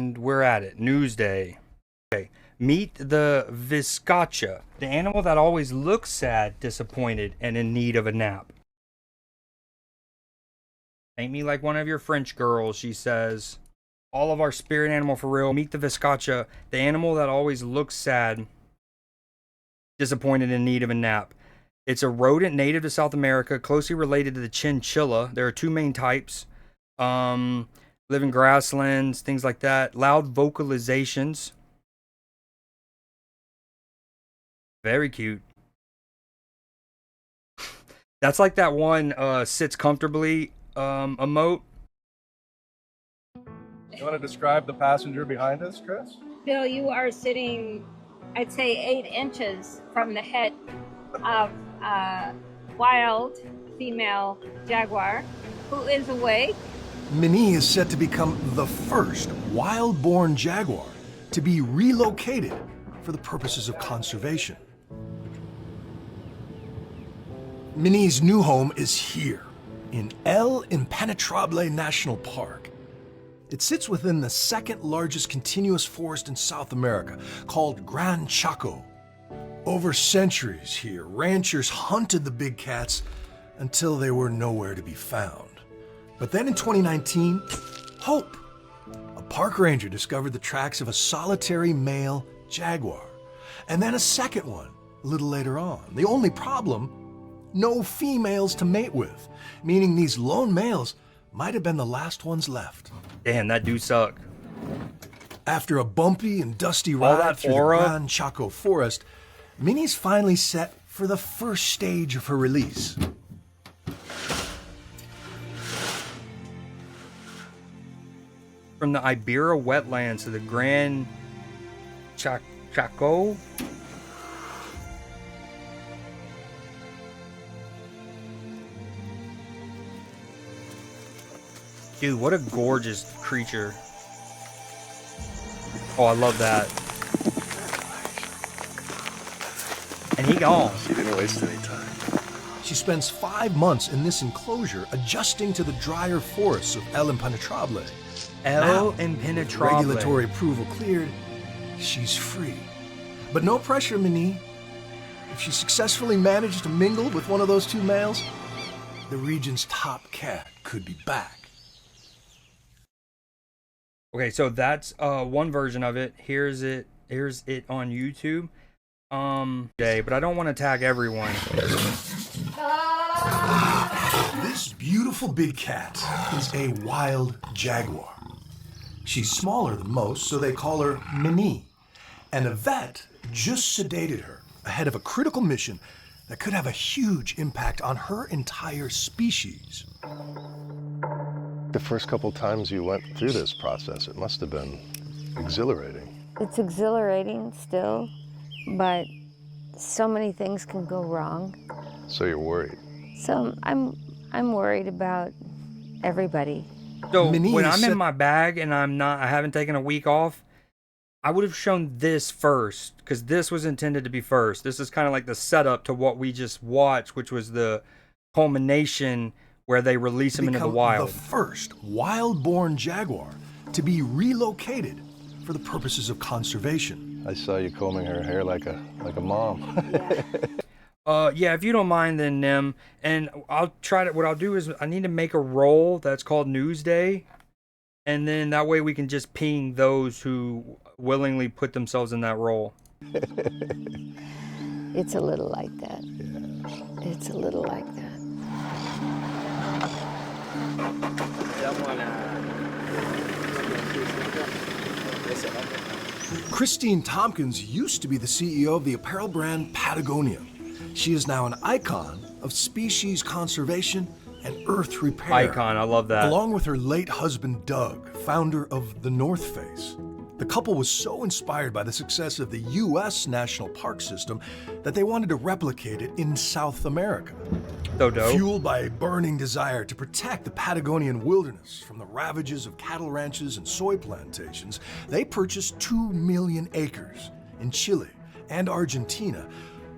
and we're at it. Newsday. Okay. Meet the viscacha, the animal that always looks sad, disappointed, and in need of a nap. Ain't me like one of your French girls, she says. All of our spirit animal for real. Meet the viscacha, the animal that always looks sad, disappointed, in need of a nap. It's a rodent native to South America, closely related to the chinchilla. There are two main types. Live in grasslands, things like that. Loud vocalizations. Very cute. That's like that one sits comfortably emote. You want to describe the passenger behind us, Chris? Bill, you are sitting, I'd say 8 inches from the head of a wild female jaguar who is awake. Minnie is set to become the first wild-born jaguar to be relocated for the purposes of conservation. Minnie's new home is here, in El Impenetrable National Park. It sits within the second largest continuous forest in South America, called Gran Chaco. Over centuries here, ranchers hunted the big cats until they were nowhere to be found. But then in 2019, hope! A park ranger discovered the tracks of a solitary male jaguar, and then a second one a little later on. The only problem? No females to mate with, meaning these lone males might have been the last ones left. Damn, that do suck. After a bumpy and dusty ride through the Gran Chaco forest, Minnie's finally set for the first stage of her release. From the Ibera wetlands to the Gran Chaco. Dude, what a gorgeous creature. Oh, I love that. And he gone. She didn't waste any time. She spends 5 months in this enclosure adjusting to the drier forests of El Impenetrable. El Impenetrable. Regulatory approval cleared, she's free. But no pressure, Minnie. If she successfully managed to mingle with one of those two males, the region's top cat could be back. Okay, so that's one version of it. Here's it on YouTube. Okay, but I don't want to tag everyone. This beautiful big cat is a wild jaguar. She's smaller than most, so they call her Minnie. And a vet just sedated her ahead of a critical mission that could have a huge impact on her entire species. The first couple times you went through this process, it must have been exhilarating. It's exhilarating still, but so many things can go wrong. So you're worried. So I'm worried about everybody. So when I'm in my bag and I haven't taken a week off, I would have shown this first, because this was intended to be first. This is kind of like the setup to what we just watched, which was the culmination where they release him into the wild. The first wild-born jaguar to be relocated for the purposes of conservation. I saw you combing her hair like a mom. Yeah, if you don't mind, then Nim, and I'll try to. What I'll do is I need to make a role that's called Newsday, and then that way we can just ping those who willingly put themselves in that role. It's a little like that. Yeah. It's a little like that. Christine Tompkins used to be the CEO of the apparel brand Patagonia. She is now an icon of species conservation and earth repair. Icon, I love that. Along with her late husband, Doug, founder of the North Face. The couple was so inspired by the success of the U.S. National Park System that they wanted to replicate it in South America. So dope. Fueled by a burning desire to protect the Patagonian wilderness from the ravages of cattle ranches and soy plantations, they purchased 2 million acres in Chile and Argentina.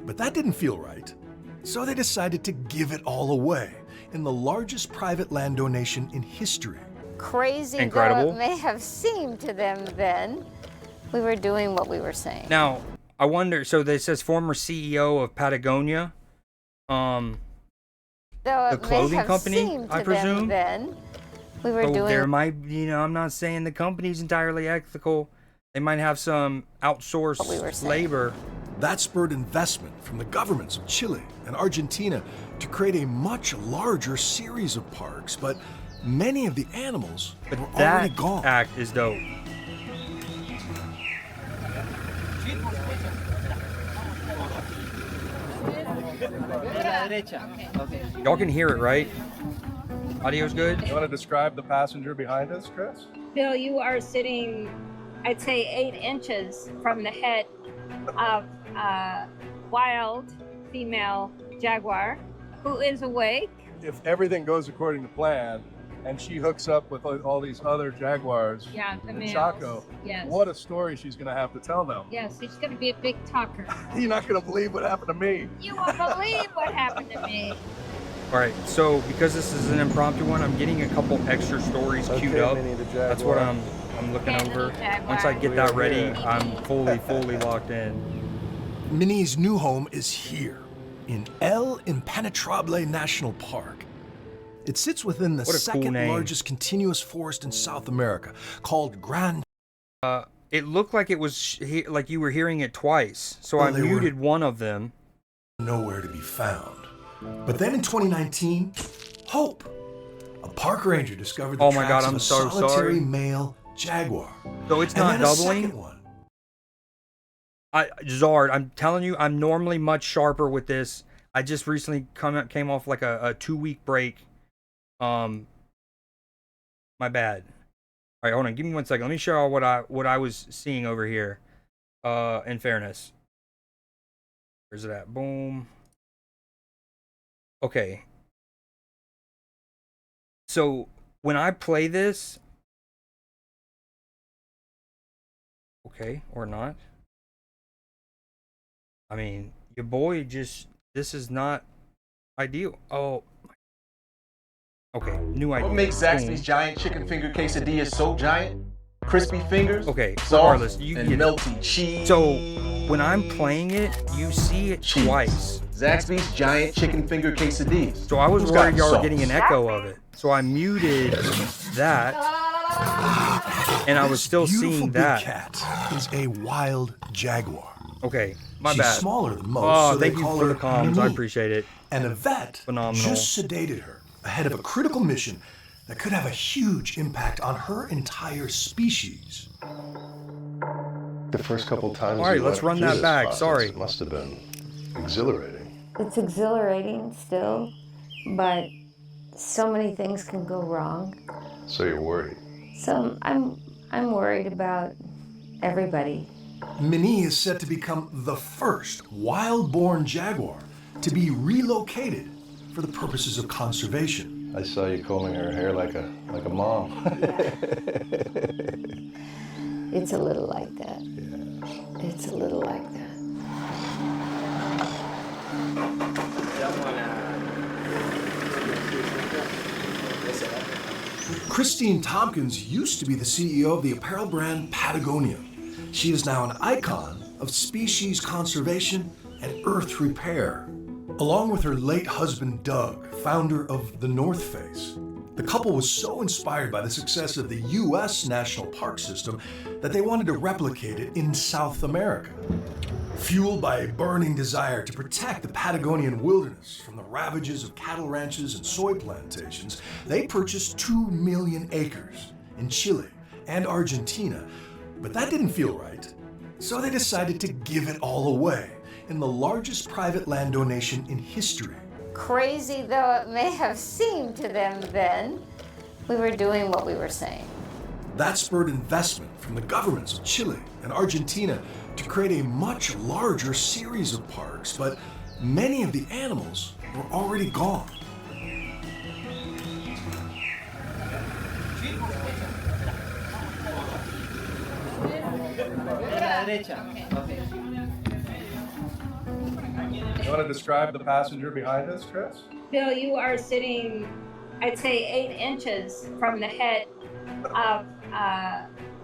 But that didn't feel right, so they decided to give it all away in the largest private land donation in history. Crazy Incredible. though it may have seemed to them then, we were doing what we were saying. Now, I wonder, so this says former CEO of Patagonia, Though the it may clothing have company, seemed I to presume? them then, we were So doing there might, I'm not saying the company's entirely ethical. They might have some outsourced What we were saying. labor. That spurred investment from the governments of Chile and Argentina to create a much larger series of parks, but many of the animals But were already that gone. act is dope. Y'all can hear it, right? Audio's good? You want to describe the passenger behind us, Chris? Bill, you are sitting, I'd say 8 inches from the head of a wild female jaguar who is awake. If everything goes according to plan, and she hooks up with all these other jaguars Yeah, the in males. Chaco, Yes. what a story she's going to have to tell them. Yes, he's going to be a big talker. You're not going to believe what happened to me. You won't believe what happened to me. All right, so because this is an impromptu one, I'm getting a couple extra stories queued Okay, up. Minnie the That's what Jaguar. I'm looking Okay, over. little Jaguar. Once I get that We're ready, here. I'm fully locked in. Minnie's new home is here in El Impenetrable National Park. It sits within the What a cool second name. largest continuous forest in South America, called Grand. It looked like it was like you were hearing it twice, so Oh, I they were- muted one of them. Nowhere to be found. But then in 2019, Hope, a park ranger, discovered the Oh my tracks God, of I'm a so solitary sorry. male jaguar. So it's And not then a doubling? second one. Zard, I'm telling you, I'm normally much sharper with this. I just recently came off like a 2-week break. My bad. All right, hold on. Give me 1 second. Let me show you what I was seeing over here. In fairness, where's it at? Boom. Okay. So when I play this, okay, or not. I mean, your boy this is not ideal. Oh. Okay, new idea. What makes Boom. Zaxby's giant chicken finger quesadillas so giant? Crispy fingers, Okay, soft, regardless, you and get it. melty cheese. So when I'm playing it, you see it Cheese. twice. Zaxby's giant chicken finger quesadillas. So I was Who's worried got y'all were sauce? getting an echo of it. So I muted that, and I was still Beautiful seeing big that. cat is a wild jaguar. Okay, my She's bad. smaller than most, Oh, so they thank you call for her the comms. I Minnie. appreciate it. And a vet Phenomenal. just sedated her ahead of a critical mission that could have a huge impact on her entire species. The first couple times All right, you let's went run through that this back. process, Sorry. It must have been exhilarating. It's exhilarating still, but so many things can go wrong. So you're worried. So I'm worried about everybody. Minnie is set to become the first wild-born jaguar to be relocated for the purposes of conservation. I saw you combing her hair like a mom. It's a little like that. It's a little like that. Christine Tompkins used to be the CEO of the apparel brand Patagonia. She is now an icon of species conservation and earth repair. Along with her late husband Doug, founder of the North Face, the couple was so inspired by the success of the U.S. National Park System that they wanted to replicate it in South America. Fueled by a burning desire to protect the Patagonian wilderness from the ravages of cattle ranches and soy plantations, they purchased 2 million acres in Chile and Argentina. But that didn't feel right, so they decided to give it all away in the largest private land donation in history. Crazy though it may have seemed to them then, we were doing what we were saying. That spurred investment from the governments of Chile and Argentina to create a much larger series of parks, but many of the animals were already gone. You want to describe the passenger behind us, Chris? Bill, you are sitting, I'd say 8 inches from the head of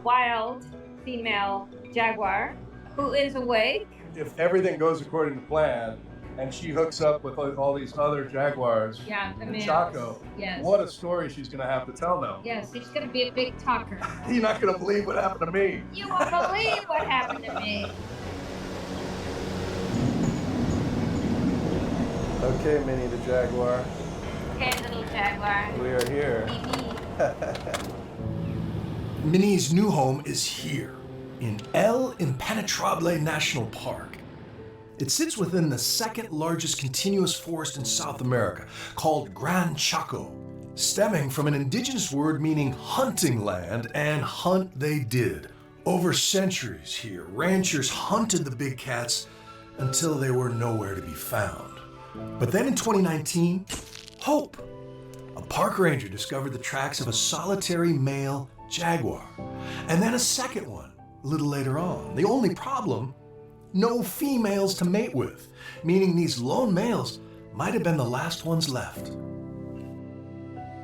wild female jaguar who is awake. If everything goes according to plan, and she hooks up with all these other jaguars Yeah, the in males. Chaco, Yes. what a story she's gonna have to tell now. Yes, he's going to be a big talker. You're not gonna believe what happened to me. You won't believe what happened to me. Okay, Minnie the Jaguar, Okay, little jaguar. we are here. Minnie's new home is here, in El Impenetrable National Park. It sits within the second largest continuous forest in South America, called Gran Chaco, stemming from an indigenous word meaning hunting land, and hunt they did. Over centuries here, ranchers hunted the big cats until they were nowhere to be found. But then in 2019, hope! A park ranger discovered the tracks of a solitary male jaguar, and then a second one a little later on. The only problem, no females to mate with, meaning these lone males might have been the last ones left.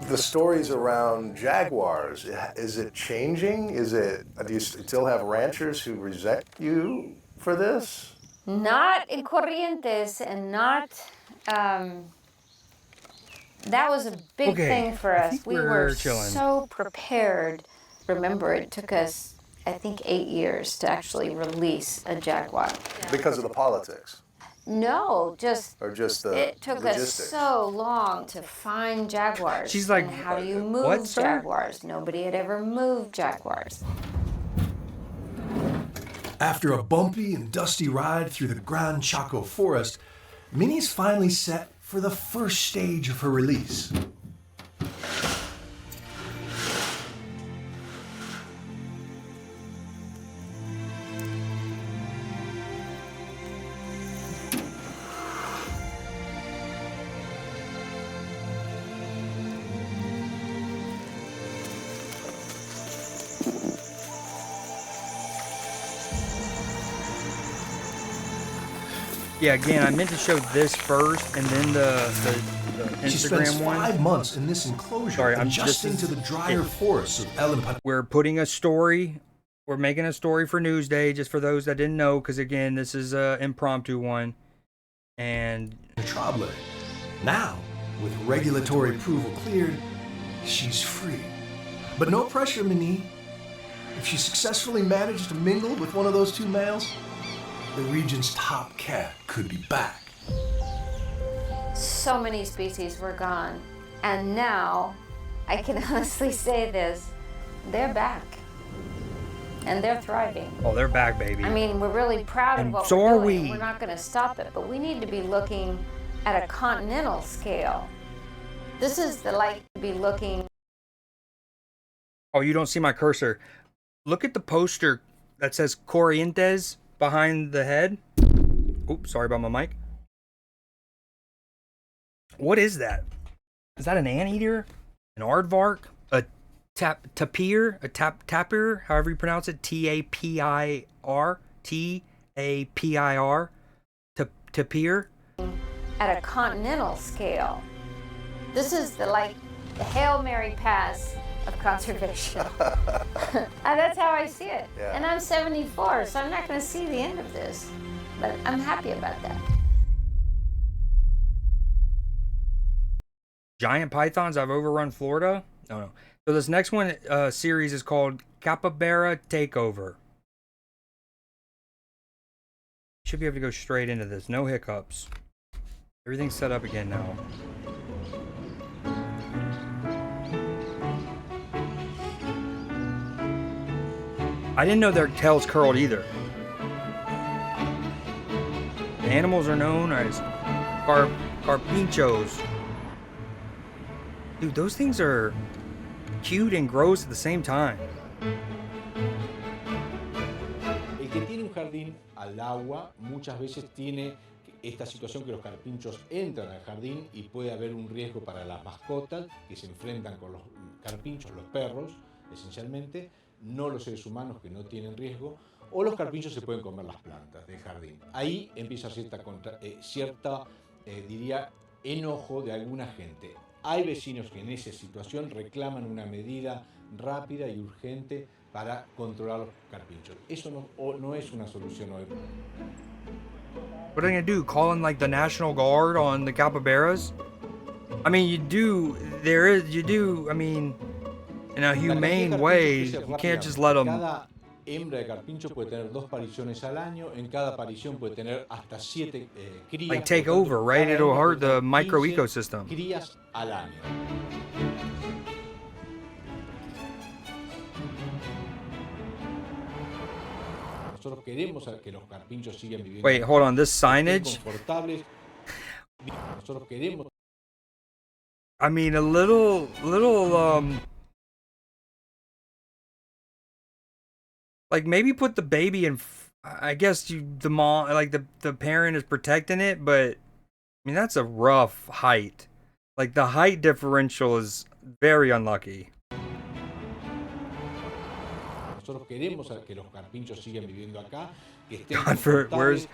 The stories around jaguars, is it changing? Do you still have ranchers who resent you for this? Not in Corrientes and not. That was a big Okay, thing for I us. think We we're were chilling. so prepared. Remember, it took us, I think, 8 years to actually release a jaguar. Because of the politics? No, Or just the it took logistics? us so long to find jaguars. She's like, and how do you move "What, sir?" jaguars? Nobody had ever moved jaguars. After a bumpy and dusty ride through the Gran Chaco forest, Minnie's finally set for the first stage of her release. Yeah, again, I meant to show this first and then the She spends Instagram one. 5 months in this enclosure, Sorry, adjusting to the drier forests of El Impenetrable. We're putting a story. We're making a story for Newsday, just for those that didn't know, because again, this is an impromptu one. And Now, with regulatory approval cleared, she's free. But no pressure, Minnie. If she successfully managed to mingle with one of those two males, the region's top cat could be back. So many species were gone. And now, I can honestly say this, they're back. And they're thriving. oh, they're back, baby. I mean, we're really proud of And what so we're are doing. we. We're not going to stop it, but we need to be looking at a continental scale. This is the like to be looking. Oh, you don't see my cursor. Look at the poster that says Corrientes behind the head. Oops, sorry about my mic. What is that? Is that an anteater? An aardvark? A tapir? A tapir? However you pronounce it. T-A-P-I-R? T-A-P-I-R? Tapir? At a continental scale. This is the like the Hail Mary pass of conservation. And that's how I see it. Yeah. And I'm 74, so I'm not going to see the end of this. But I'm happy about that. Giant pythons have overrun Florida? No. So this next one series is called Capybara Takeover. Should be able to go straight into this. No hiccups. Everything's set up again now. I didn't know their tails curled either. The animals are known as carpinchos. Dude, those things are cute and gross at the same time. El que tiene un jardín al agua muchas veces tiene esta situación que los carpinchos entran al jardín y puede haber un riesgo para las mascotas que se enfrentan con los carpinchos, los perros esencialmente, no los seres humanos que no tienen riesgo, o los carpinchos se pueden comer las plantas del jardín. Ahí empieza cierta diría, enojo de alguna gente. Hay vecinos que en esa situación reclaman una medida rápida y urgente para controlar los carpinchos. Eso no es una solución hoy. What are they gonna do? Call in like the National Guard on the capybaras? I mean, I mean, in a humane way, you can't just let them. Cada hembra de carpincho puede tener 2 apariciones al año. En cada aparición puede tener hasta 7 crías. Like take over, right? It'll hurt the micro ecosystem. Crías al año. Nosotros queremos que los carpinchos sigan viviendo. Wait, hold on. This signage. Nosotros queremos. I mean, a little, like maybe put the baby in. I guess the mom, like the parent is protecting it, but I mean that's a rough height. Like the height differential is very unlucky. Nosotros queremos que los carpinchos sigan viviendo acá, que estén Where's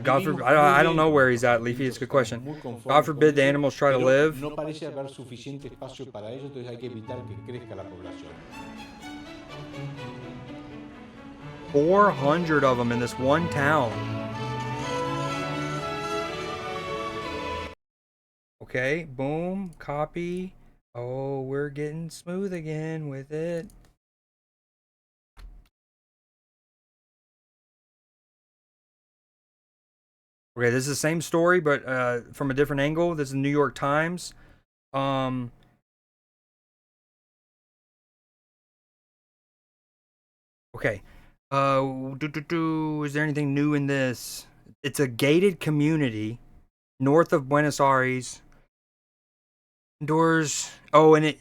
God forbid, I don't know where he's at, Leafy. It's a good question. God forbid the animals try to live. No parece haber suficiente espacio para ellos, entonces hay que evitar que crezca la población. 400 of them in this one town. Okay, boom, copy. Oh, we're getting smooth again with it. Okay, this is the same story, but from a different angle. This is New York Times. Okay. Is there anything new in this? It's a gated community north of Buenos Aires. Indoors. Oh, and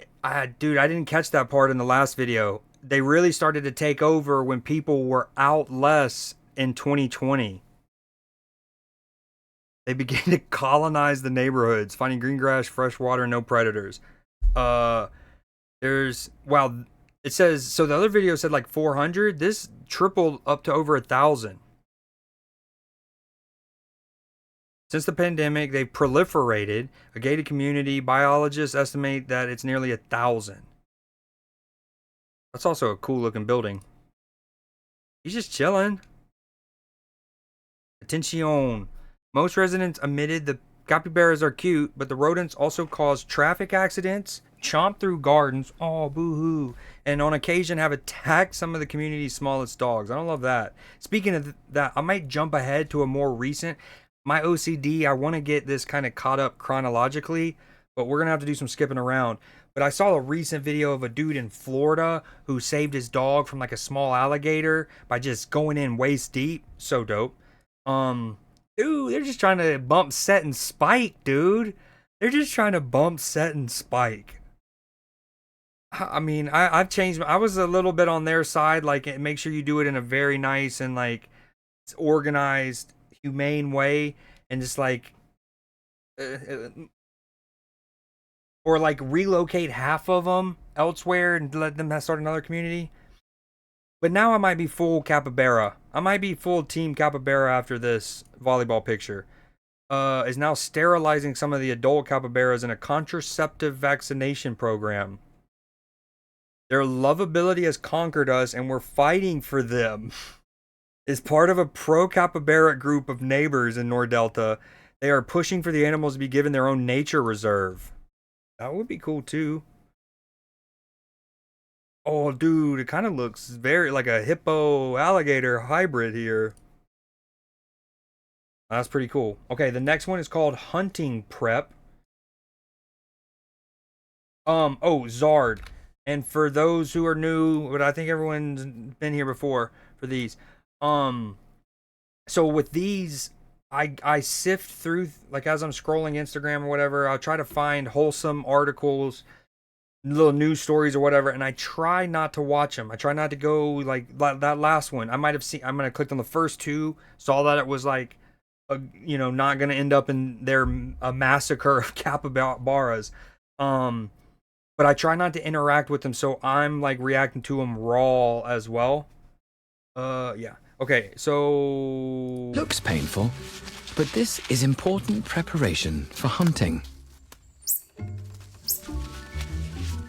dude, I didn't catch that part in the last video. They really started to take over when people were out less in 2020. They began to colonize the neighborhoods, finding green grass, fresh water, no predators. It says, so the other video said like 400. This tripled up to over 1,000. Since the pandemic, they've proliferated. A gated community, biologists estimate that it's nearly 1,000. That's also a cool looking building. He's just chilling. Attention. Most residents admitted the capybaras are cute, but the rodents also cause traffic accidents, chomp through gardens, oh boo-hoo, and on occasion have attacked some of the community's smallest dogs. I don't love that. Speaking of that, I might jump ahead to a more recent. My OCD, I want to get this kind of caught up chronologically, but we're going to have to do some skipping around. But I saw a recent video of a dude in Florida who saved his dog from like a small alligator by just going in waist deep. So dope. Dude, they're just trying to bump Set and Spike, dude. They're just trying to bump Set and Spike. I mean, I've changed. I was a little bit on their side. Like, make sure you do it in a very nice and, like, organized, humane way. And just, like... or, like, relocate half of them elsewhere and let them start another community. But now I might be full capybara. I might be full team capybara after this volleyball picture. Is now sterilizing some of the adult capybaras in a contraceptive vaccination program. Their lovability has conquered us and we're fighting for them. As part of a pro-capybara group of neighbors in Nordelta, they are pushing for the animals to be given their own nature reserve. That would be cool too. Oh, dude, it kind of looks very like a hippo-alligator hybrid here. That's pretty cool. Okay, the next one is called Hunting Prep. Zard. And for those who are new, but I think everyone's been here before for these. So with these, I sift through, like as I'm scrolling Instagram or whatever, I'll try to find wholesome articles, little news stories or whatever, and I try not to watch them. I try not to go like that last one. I might have seen, I might have clicked on the first two, saw that it was like, not going to end up in a massacre of capybaras. But I try not to interact with them, so I'm like reacting to them raw as well. Yeah. Okay, so... Looks painful, but this is important preparation for hunting.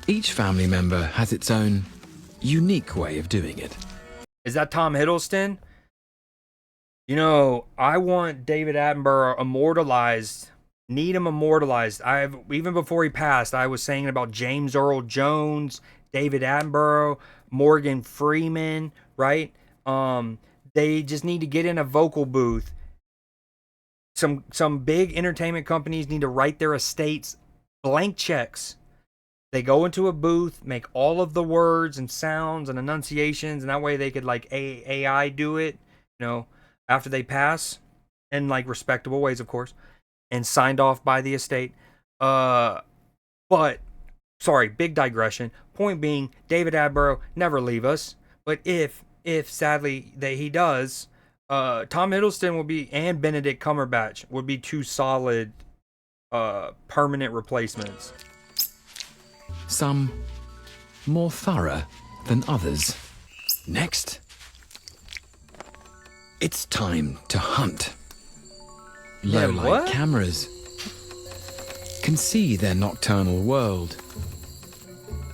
Each family member has its own unique way of doing it. Is that Tom Hiddleston? You know, I want David Attenborough immortalized. Need him immortalized. Even before he passed, I was saying about James Earl Jones, David Attenborough, Morgan Freeman, right? They just need to get in a vocal booth. Some big entertainment companies need to write their estates blank checks. They go into a booth, make all of the words and sounds and enunciations, and that way they could like AI do it, you know, after they pass, in like respectable ways, of course, and signed off by the estate. But sorry, big digression. Point being, David Attenborough never leave us. But if sadly that he does, Tom Hiddleston will be, and Benedict Cumberbatch would be two solid permanent replacements. Some more thorough than others. Next, it's time to hunt. Low-light cameras can see their nocturnal world.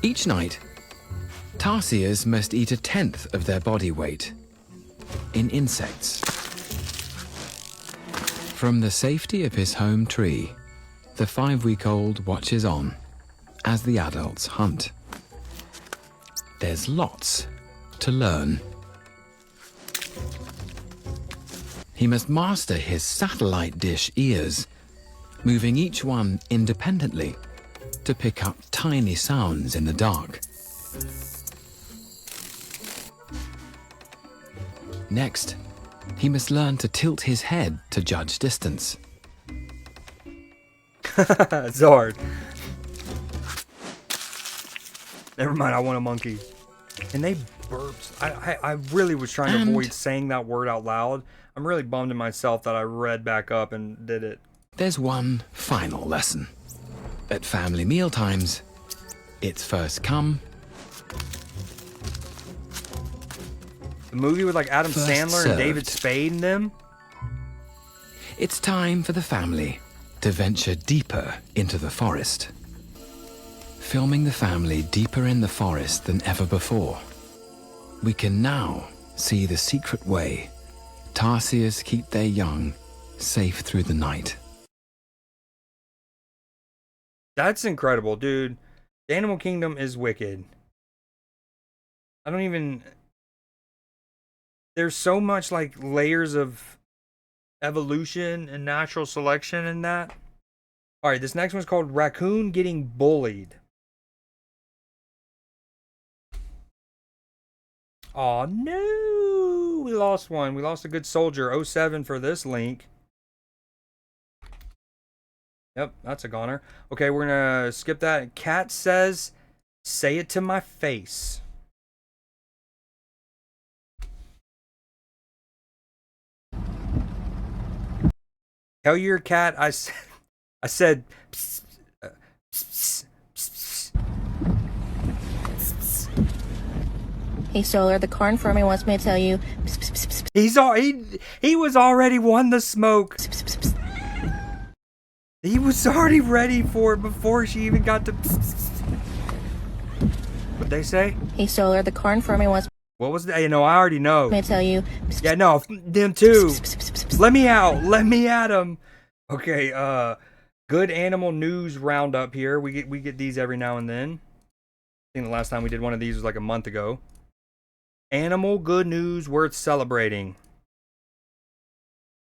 Each night, tarsiers must eat 1/10 of their body weight in insects. From the safety of his home tree, the 5-week-old watches on as the adults hunt. There's lots to learn. He must master his satellite dish ears, moving each one independently to pick up tiny sounds in the dark. Next, he must learn to tilt his head to judge distance. It's hard. Never mind, I want a monkey. And they burps. I really was trying to avoid saying that word out loud. I'm really bummed at myself that I read back up and did it. There's one final lesson. At family mealtimes, it's first come, The movie with like Adam first Sandler served. and David Spade in them. It's time for the family to venture deeper into the forest. Filming the family deeper in the forest than ever before. We can now see the secret way tarsiers keep their young safe through the night. That's incredible, dude. The Animal Kingdom is wicked. I don't even... There's so much like layers of evolution and natural selection in that. Alright, this next one's called Raccoon Getting Bullied. Aw, no! We lost one. We lost a good soldier. 07 for this link. Yep, that's a goner. Okay, we're gonna skip that. Cat says, say it to my face. Tell your cat I said psst, psst, psst, psst. Hey, Solar, the corn for me wants me to tell you. He was already won the smoke. He was already ready for it before she even got to. What'd they say? Hey, Solar, the corn for me wants What was that? You know, I already know. me to tell you. Yeah, no, them too. Let me out. Let me at him. Okay, good animal news roundup here. We get these every now and then. I think the last time we did one of these was like a month ago. Animal good news worth celebrating.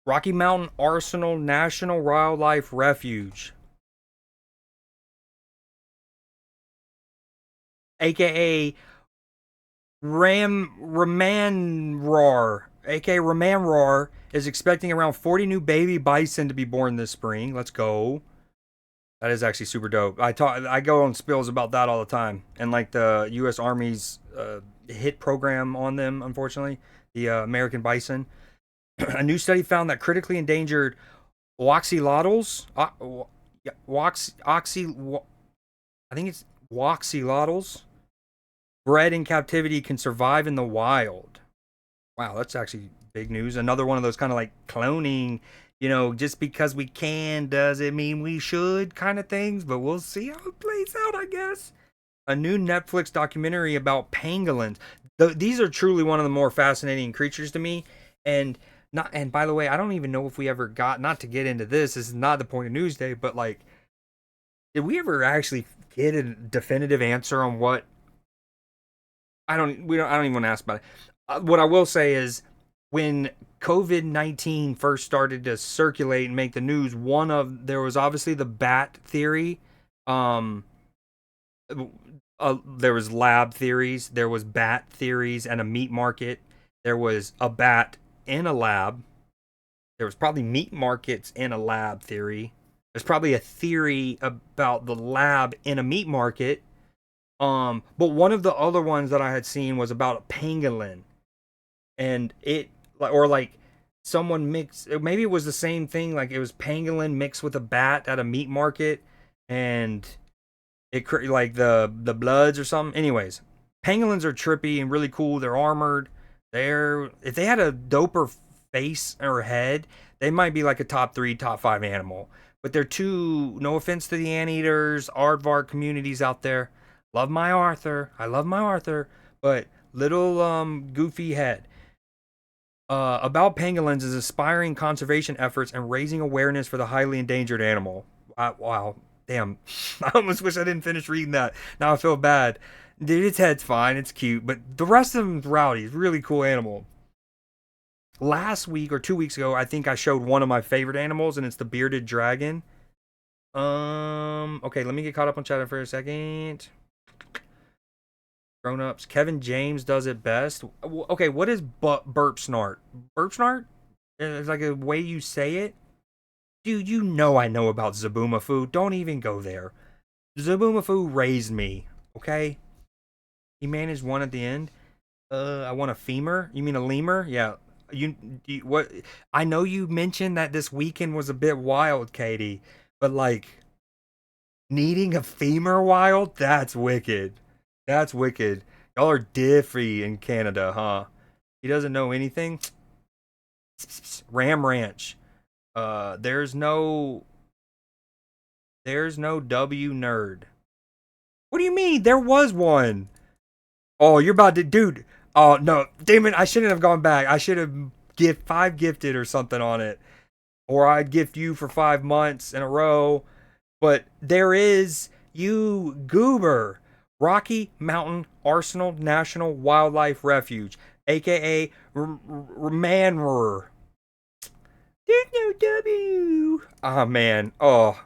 Rocky Mountain Arsenal National Wildlife Refuge, aka Ramanrar, aka Ramanrar, is expecting around 40 new baby bison to be born this spring. Let's go. That is actually super dope. I go on spills about that all the time, and like the U.S. Army's hit program on them, unfortunately, the American bison. A new study found that critically endangered waxilotls, I think it's waxilotls, bred in captivity can survive in the wild. Wow, that's actually big news. Another one of those kind of like cloning, you know, just because we can doesn't mean we should kind of things, but we'll see how it plays out, I guess. a new Netflix documentary about pangolins. These are truly one of the more fascinating creatures to me. And by the way, I don't even know if we ever got, not to get into this is not the point of Newsday, but like, did we ever actually get a definitive answer on what? I don't even want to ask about it. What I will say is, when COVID-19 first started to circulate and make the news, there was obviously the bat theory. There was lab theories. There was bat theories and a meat market. There was a bat in a lab. There was probably meat markets in a lab theory. There's probably a theory about the lab in a meat market. But one of the other ones that I had seen was about a pangolin. And someone mixed, maybe it was the same thing, like it was pangolin mixed with a bat at a meat market, and it like the bloods or something. Anyways, pangolins are trippy and really cool. They're armored. If they had a doper face or head, they might be like a top 3, top 5 animal. But they're no offense to the anteaters, aardvark communities out there. I love my Arthur, but little goofy head. About pangolins is aspiring conservation efforts and raising awareness for the highly endangered animal. Wow, damn. I almost wish I didn't finish reading that. Now I feel bad. Dude, its head's fine, it's cute, but the rest of them's rowdy. It's a really cool animal. Last week or 2 weeks ago, I think I showed one of my favorite animals, and it's the bearded dragon. Okay, let me get caught up on chat for a second. Grown-ups. Kevin James does it best. Okay, what is burp snort? Burp snort? It's like a way you say it? Dude, you know I know about Zaboomafoo. Don't even go there. Zaboomafoo raised me, okay? He managed one at the end. I want a femur. You mean a lemur? Yeah. What? I know you mentioned that this weekend was a bit wild, Katie, but like, needing a femur wild? That's wicked. That's wicked. Y'all are diffy in Canada, huh? He doesn't know anything. Ram Ranch. There's no W nerd. What do you mean? There was one. Oh, you're about to, dude. Oh no, damn it! I shouldn't have gone back. I should have gifted or something on it, or I'd gift you for 5 months in a row. But there is, you goober. Rocky Mountain Arsenal National Wildlife Refuge, aka Manrer. There's no W. Ah, man. Oh.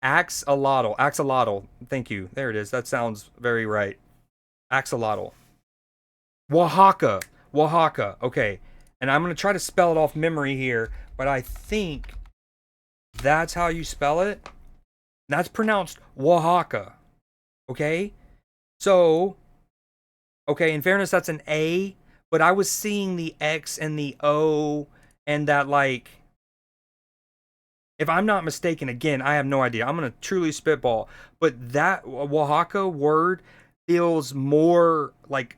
Axolotl. Thank you. There it is. That sounds very right. Axolotl. Oaxaca. Okay. And I'm going to try to spell it off memory here, but I think that's how you spell it. That's pronounced Oaxaca. Okay? So, okay, in fairness, that's an A, but I was seeing the X and the O, and that, like, if I'm not mistaken, again, I have no idea. I'm going to truly spitball, but that Oaxaca word feels more like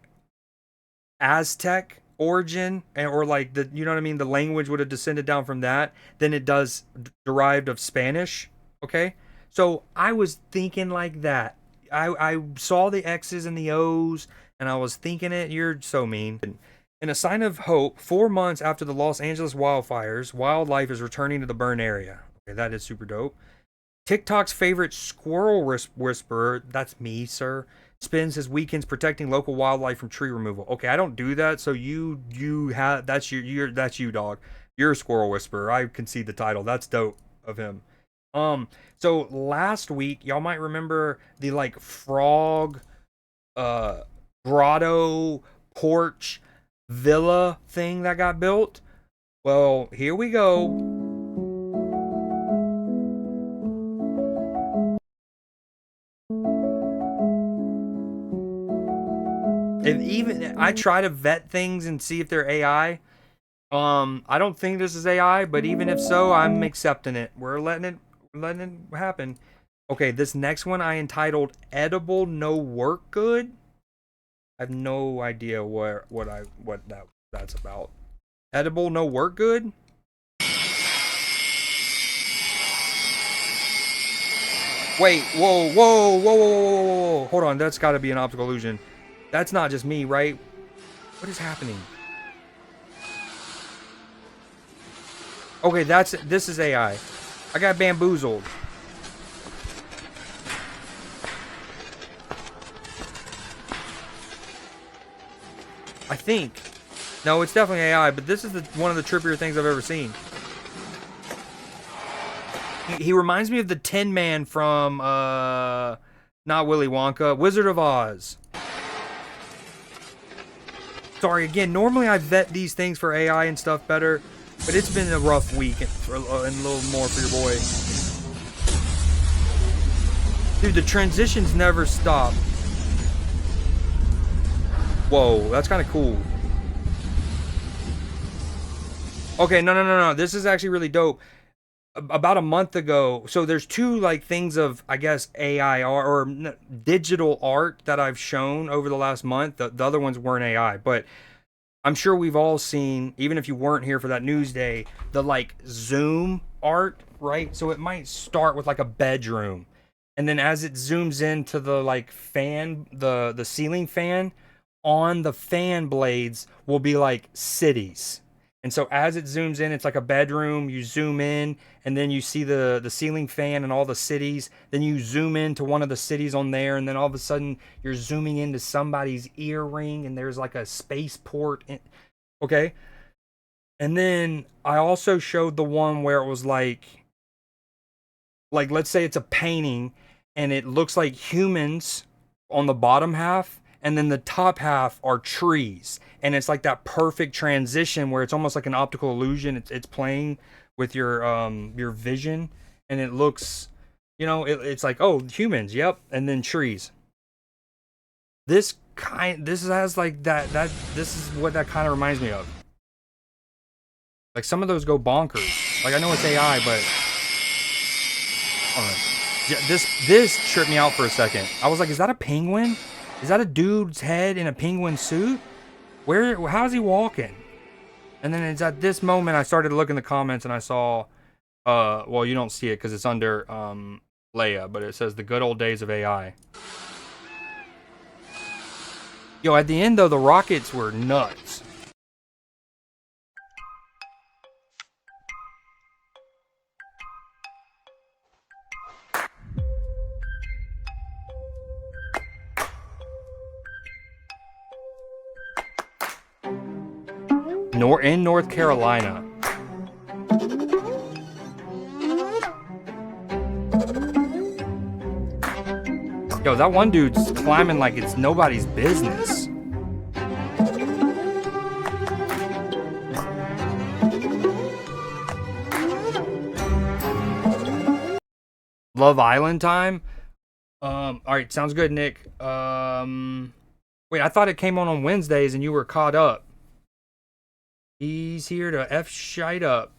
Aztec origin, or like the, you know what I mean? The language would have descended down from that than it does derived of Spanish. Okay? So I was thinking like that. I saw the X's and the O's, and I was thinking it. You're so mean. In a sign of hope, 4 months after the Los Angeles wildfires, wildlife is returning to the burn area. Okay, that is super dope. TikTok's favorite squirrel whisperer, that's me, sir, spends his weekends protecting local wildlife from tree removal. Okay, I don't do that, so you have, that's you, dog. You're a squirrel whisperer. I concede the title. That's dope of him. So last week, y'all might remember the like frog, grotto, porch, villa thing that got built. Well, here we go. If even I try to vet things and see if they're AI. I don't think this is AI, but even if so, I'm accepting it. We're letting it happen. Okay, this next one I entitled "Edible No Work Good." I have no idea what that's about. Edible No Work Good. Wait, whoa, whoa, whoa, whoa, whoa, whoa, whoa. Hold on, that's got to be an optical illusion. That's not just me, right? What is happening? Okay, this is AI. I got bamboozled. I think. No, it's definitely AI, but this is one of the trippier things I've ever seen. He reminds me of the Tin Man from, not Willy Wonka, Wizard of Oz. Sorry, again, normally I vet these things for AI and stuff better, but it's been a rough week and a little more for your boy. Dude, the transitions never stop. Whoa, that's kind of cool. Okay, no. This is actually really dope. About a month ago, so there's two like things of, I guess, AI or digital art that I've shown over the last month. The other ones weren't AI, but I'm sure we've all seen, even if you weren't here for that Newsday, the like zoom art, right? So it might start with like a bedroom, and then as it zooms into the like fan, the ceiling fan, on the fan blades will be like cities. And so as it zooms in, it's like a bedroom. You zoom in, and then you see the ceiling fan and all the cities. Then you zoom into one of the cities on there, and then all of a sudden you're zooming into somebody's earring, and there's like a spaceport. Okay. And then I also showed the one where it was like let's say it's a painting, and it looks like humans on the bottom half, and then the top half are trees. And it's like that perfect transition where it's almost like an optical illusion. It's playing with your vision, and it looks, it's like, oh, humans, yep, and then trees. This has like that this is what that kind of reminds me of. Like some of those go bonkers. Like I know it's AI, but this tripped me out for a second. I was like, is that a penguin? Is that a dude's head in a penguin suit? How's he walking? And then it's at this moment I started to look in the comments, and I saw, well, you don't see it because it's under Leia, but it says the good old days of AI. Yo, at the end though, the rockets were nuts. In North Carolina. Yo, that one dude's climbing like it's nobody's business. Love Island time? Alright, sounds good, Nick. Wait, I thought it came on Wednesdays and you were caught up. He's here to F shite up.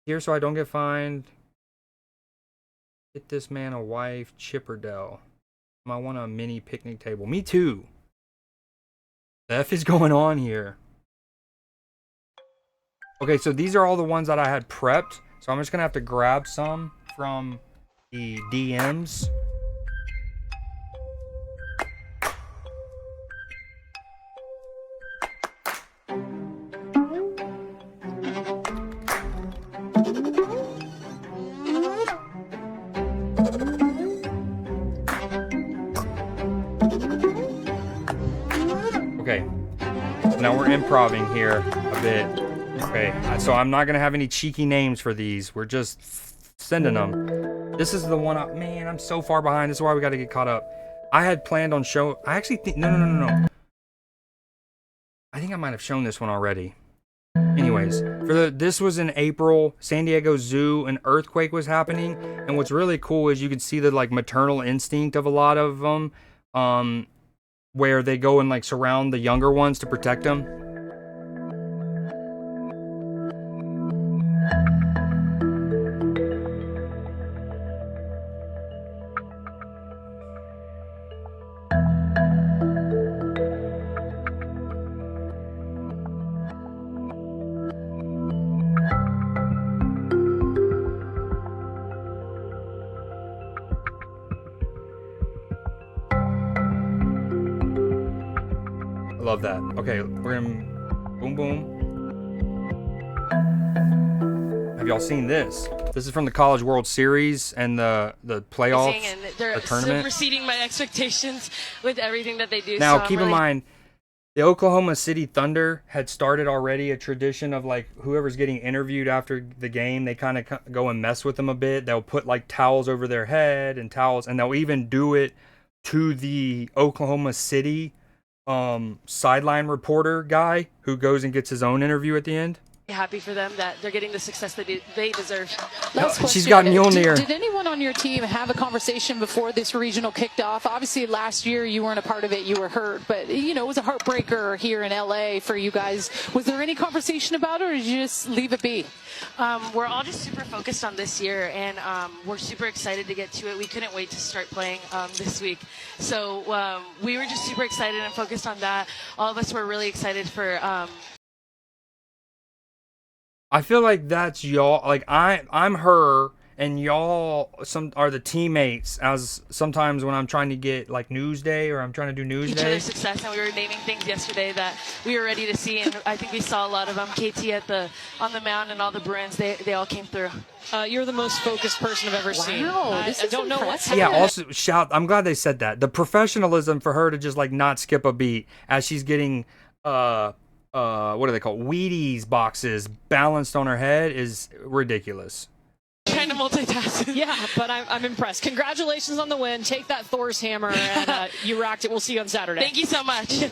Here so I don't get fined. Get this man a wife, Chipperdale. I want a mini picnic table. Me too. The F is going on here. Okay, so these are all the ones that I had prepped. So I'm just going to have to grab some from the DMs. Okay, now we're improving here a bit. Okay, so I'm not gonna have any cheeky names for these. We're just sending them. This is the one. Man, I'm so far behind. This is why we got to get caught up. I had planned on I actually think no. I think I might have shown this one already. Anyways, this was in April. San Diego Zoo, an earthquake was happening, and what's really cool is you can see the like maternal instinct of a lot of them. Where they go and like surround the younger ones to protect them. Love that. Okay, we're gonna boom boom. Have y'all seen this? This is from the College World Series and the playoffs, And they're the tournament. superseding my expectations with everything that they do. Now, so keep in mind, the Oklahoma City Thunder had started already a tradition of like whoever's getting interviewed after the game, they kind of go and mess with them a bit. They'll put like towels over their head and towels, and they'll even do it to the Oklahoma City sideline reporter guy who goes and gets his own interview at the end. happy for them that they're getting the success that they deserve. She's got Mjolnir. Did anyone on your team have a conversation before this regional kicked off? Obviously, last year you weren't a part of it, you were hurt, but you know it was a heartbreaker here in LA for you guys. Was there any conversation about it, or did you just leave it be? We're all just super focused on this year, and we're super excited to get to it. We couldn't wait to start playing this week, so we were just super excited and focused on that. All of us were really excited for. I feel like that's y'all. Like I'm her, and y'all are the teammates. As sometimes when I'm trying to get like Newsday or I'm trying to do Each Newsday. other's success, and we were naming things yesterday that we were ready to see, and I think we saw a lot of them. KT on the mound, and all the Bruins, they all came through. You're the most focused person I've ever seen. I don't know what's Yeah, also shout. I'm glad they said that. The professionalism for her to just like not skip a beat as she's getting what do they call it? Wheaties boxes balanced on her head is ridiculous. Trying to multitask. Yeah, but I'm impressed. Congratulations on the win. Take that Thor's hammer, and you rocked it. We'll see you on Saturday. Thank you so much.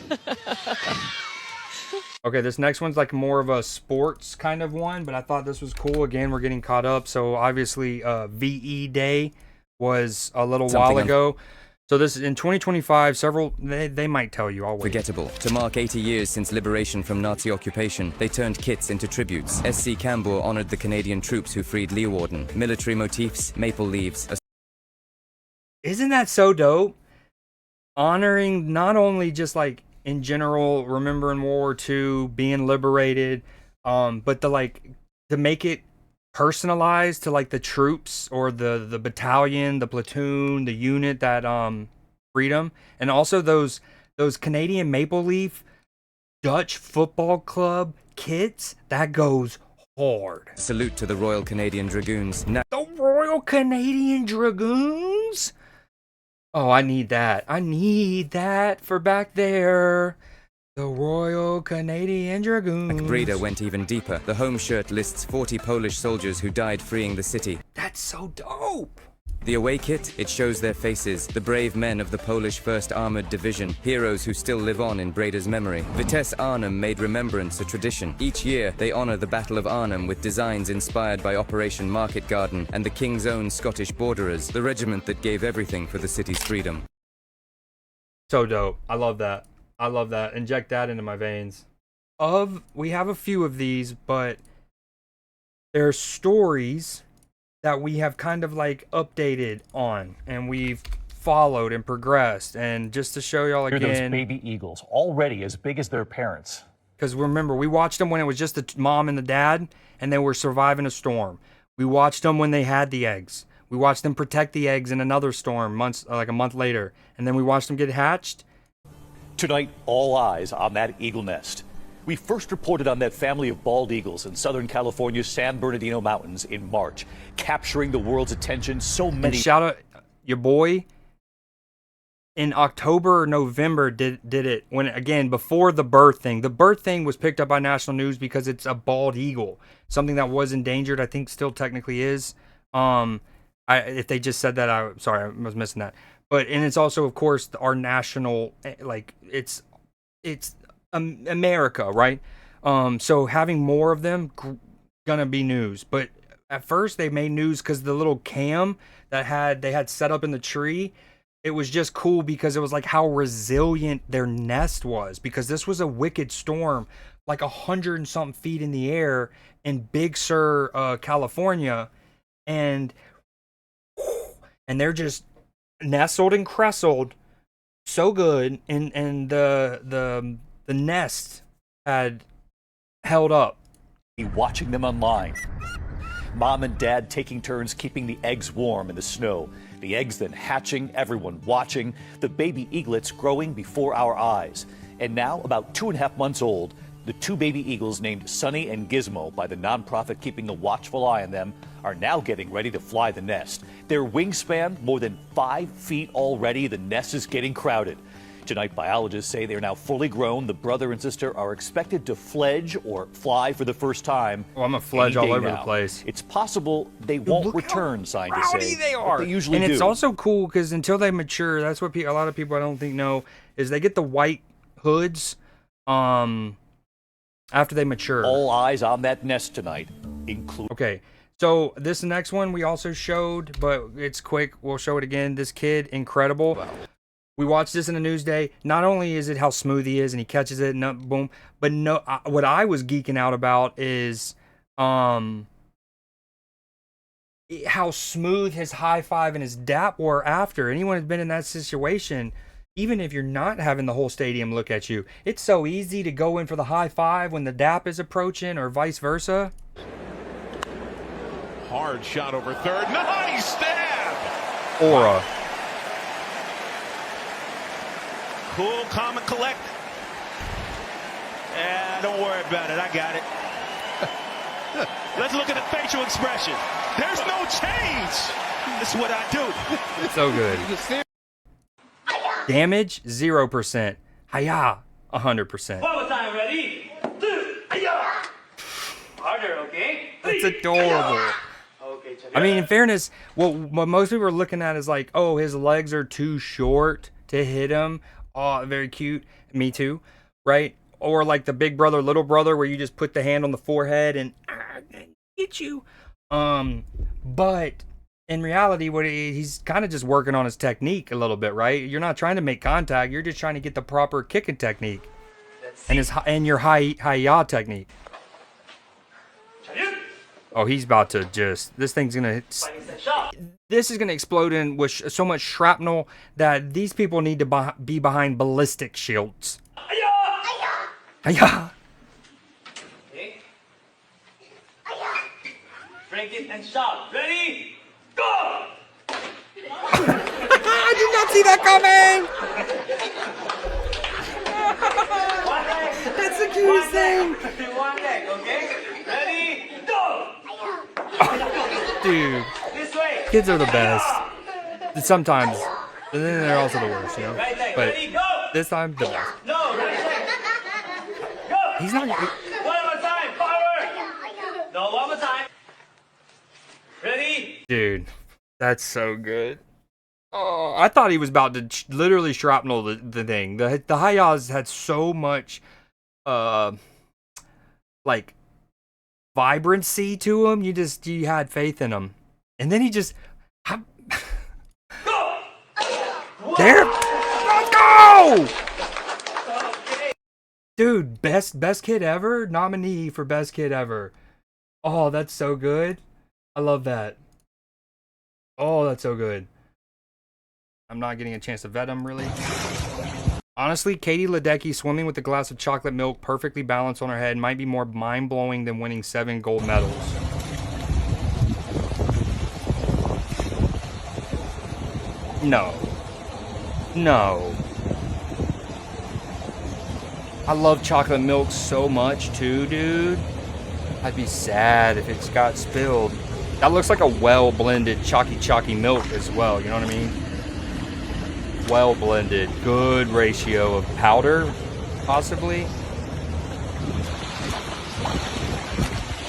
Okay, this next one's like more of a sports kind of one, but I thought this was cool. Again, we're getting caught up. So obviously, VE Day was a little while ago. So this is in 2025. Several they might tell you. I'll wait. Forgettable. To mark 80 years since liberation from Nazi occupation, they turned kits into tributes. SC Cambour honored the Canadian troops who freed Leeuwarden. Military motifs, maple leaves. Isn't that so dope? Honoring not only just like in general, remembering World War II, being liberated, but to make it personalized to like the troops or the battalion, the platoon, the unit that freedom, and also those Canadian Maple Leaf Dutch Football Club kits that goes hard. Salute to the Royal Canadian Dragoons. The Royal Canadian Dragoons. Oh, I need that. I need that for back there. The Royal Canadian Dragoons. Breda went even deeper. The home shirt lists 40 Polish soldiers who died freeing the city. That's so dope. The away kit, it shows their faces, the brave men of the Polish 1st Armored Division, heroes who still live on in Breda's memory. Vitesse Arnhem made remembrance a tradition. Each year, they honor the Battle of Arnhem with designs inspired by Operation Market Garden and the King's Own Scottish Borderers, the regiment that gave everything for the city's freedom. So dope. I love that. I love that. Inject that into my veins. We have a few of these, but they're stories that we have kind of like updated on, and we've followed and progressed. And just to show y'all again, those baby eagles already as big as their parents. Because remember, we watched them when it was just the mom and the dad, and they were surviving a storm. We watched them when they had the eggs. We watched them protect the eggs in another storm like a month later, and then we watched them get hatched. Tonight, all eyes on that eagle nest. We first reported on that family of bald eagles in Southern California's San Bernardino Mountains in March, capturing the world's attention. So many. And shout out your boy. In October or November did it when, again, before the birth thing. The birth thing was picked up by national news because it's a bald eagle, something that was endangered. I think still technically is. If they just said that, I was missing that. And it's also, of course, our national, like, it's America, right? So having more of them, gonna be news. But at first they made news because the little cam that they had set up in the tree, it was just cool because it was like how resilient their nest was, because this was a wicked storm, like 100 and something feet in the air in Big Sur, California, and they're just nestled and crestled so good, and the nest had held up. Watching them online. Mom and dad taking turns keeping the eggs warm in the snow. The eggs then hatching, everyone watching, the baby eaglets growing before our eyes. And now, about 2.5 months old, the 2 baby eagles named Sunny and Gizmo by the nonprofit keeping a watchful eye on them are now getting ready to fly the nest. Their wingspan, more than 5 feet already, the nest is getting crowded. Tonight, biologists say they are now fully grown. The brother and sister are expected to fledge or fly for the first time. Oh, I'm a fledge all over the place. It's possible they won't return, scientists say. They are. They usually and do. It's also cool because until they mature, that's what a lot of people I don't think know is they get the white hoods after they mature. All eyes on that nest tonight, including. Okay. So this next one we also showed, but it's quick. We'll show it again. This kid, incredible. Wow. We watched this in the Newsday. Not only is it how smooth he is and he catches it, and boom, but no, what I was geeking out about is how smooth his high five and his dap were after. Anyone who's been in that situation, even if you're not having the whole stadium look at you, it's so easy to go in for the high five when the dap is approaching or vice versa. Hard shot over third. Nice stab! Aura. Cool, calm, and collect. Don't worry about it. I got it. Let's look at the facial expression. There's no change. That's what I do. So good. Damage 0%. Hayeaaa 100%. Time ready? Harder, okay? That's adorable. Okay, I mean, in fairness, what most people are looking at is like, oh, his legs are too short to hit him. Oh, very cute. Me too, right? Or like the big brother, little brother, where you just put the hand on the forehead and get you. But in reality, he's kind of just working on his technique a little bit, right? You're not trying to make contact. You're just trying to get the proper kicking technique and your Hayeaaa technique. Oh, he's about to just... This thing's going to... This is going to explode in with so much shrapnel that these people need to be behind ballistic shields. Hayeaaa! Okay. Break it and shout. Ready? Go! I did not see that coming! That's the cutest thing! One leg, okay? Ready? Go! Dude, kids are the best. Sometimes, and then they're also the worst, you know. But this time, the best. No, right leg. Go! He's not. One more time, forward. No, one more time. Ready? Dude, that's so good. Oh, I thought he was about to literally shrapnel the thing. The Hayeaas had so much, like, vibrancy to him. You had faith in him, and then he just there. Let's go, dude! Best kid ever, nominee for best kid ever. Oh, that's so good. I love that. Oh, that's so good. I'm not getting a chance to vet him really. Honestly, Katie Ledecky swimming with a glass of chocolate milk perfectly balanced on her head might be more mind-blowing than winning 7 gold medals. No. No. I love chocolate milk so much too, dude. I'd be sad if it got spilled. That looks like a well-blended chalky milk as well, you know what I mean? Well blended, good ratio of powder, possibly.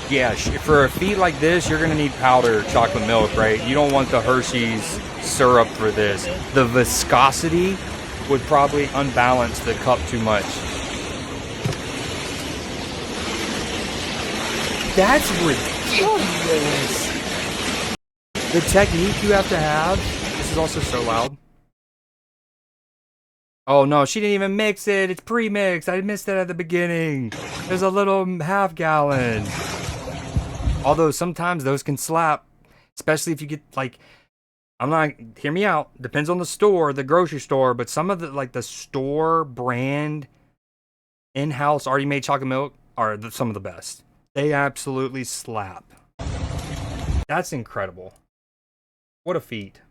Yeah, for a feed like this, you're gonna need powder chocolate milk, right? You don't want the Hershey's syrup for this. The viscosity would probably unbalance the cup too much. That's ridiculous. The technique you have to have. This is also so loud. Oh no, she didn't even mix it. It's pre-mixed. I missed that at the beginning. There's a little half gallon. Although sometimes those can slap, especially if you get like, hear me out. Depends on the store, the grocery store, but some of the the store brand in-house already made chocolate milk are some of the best. They absolutely slap. That's incredible. What a feat.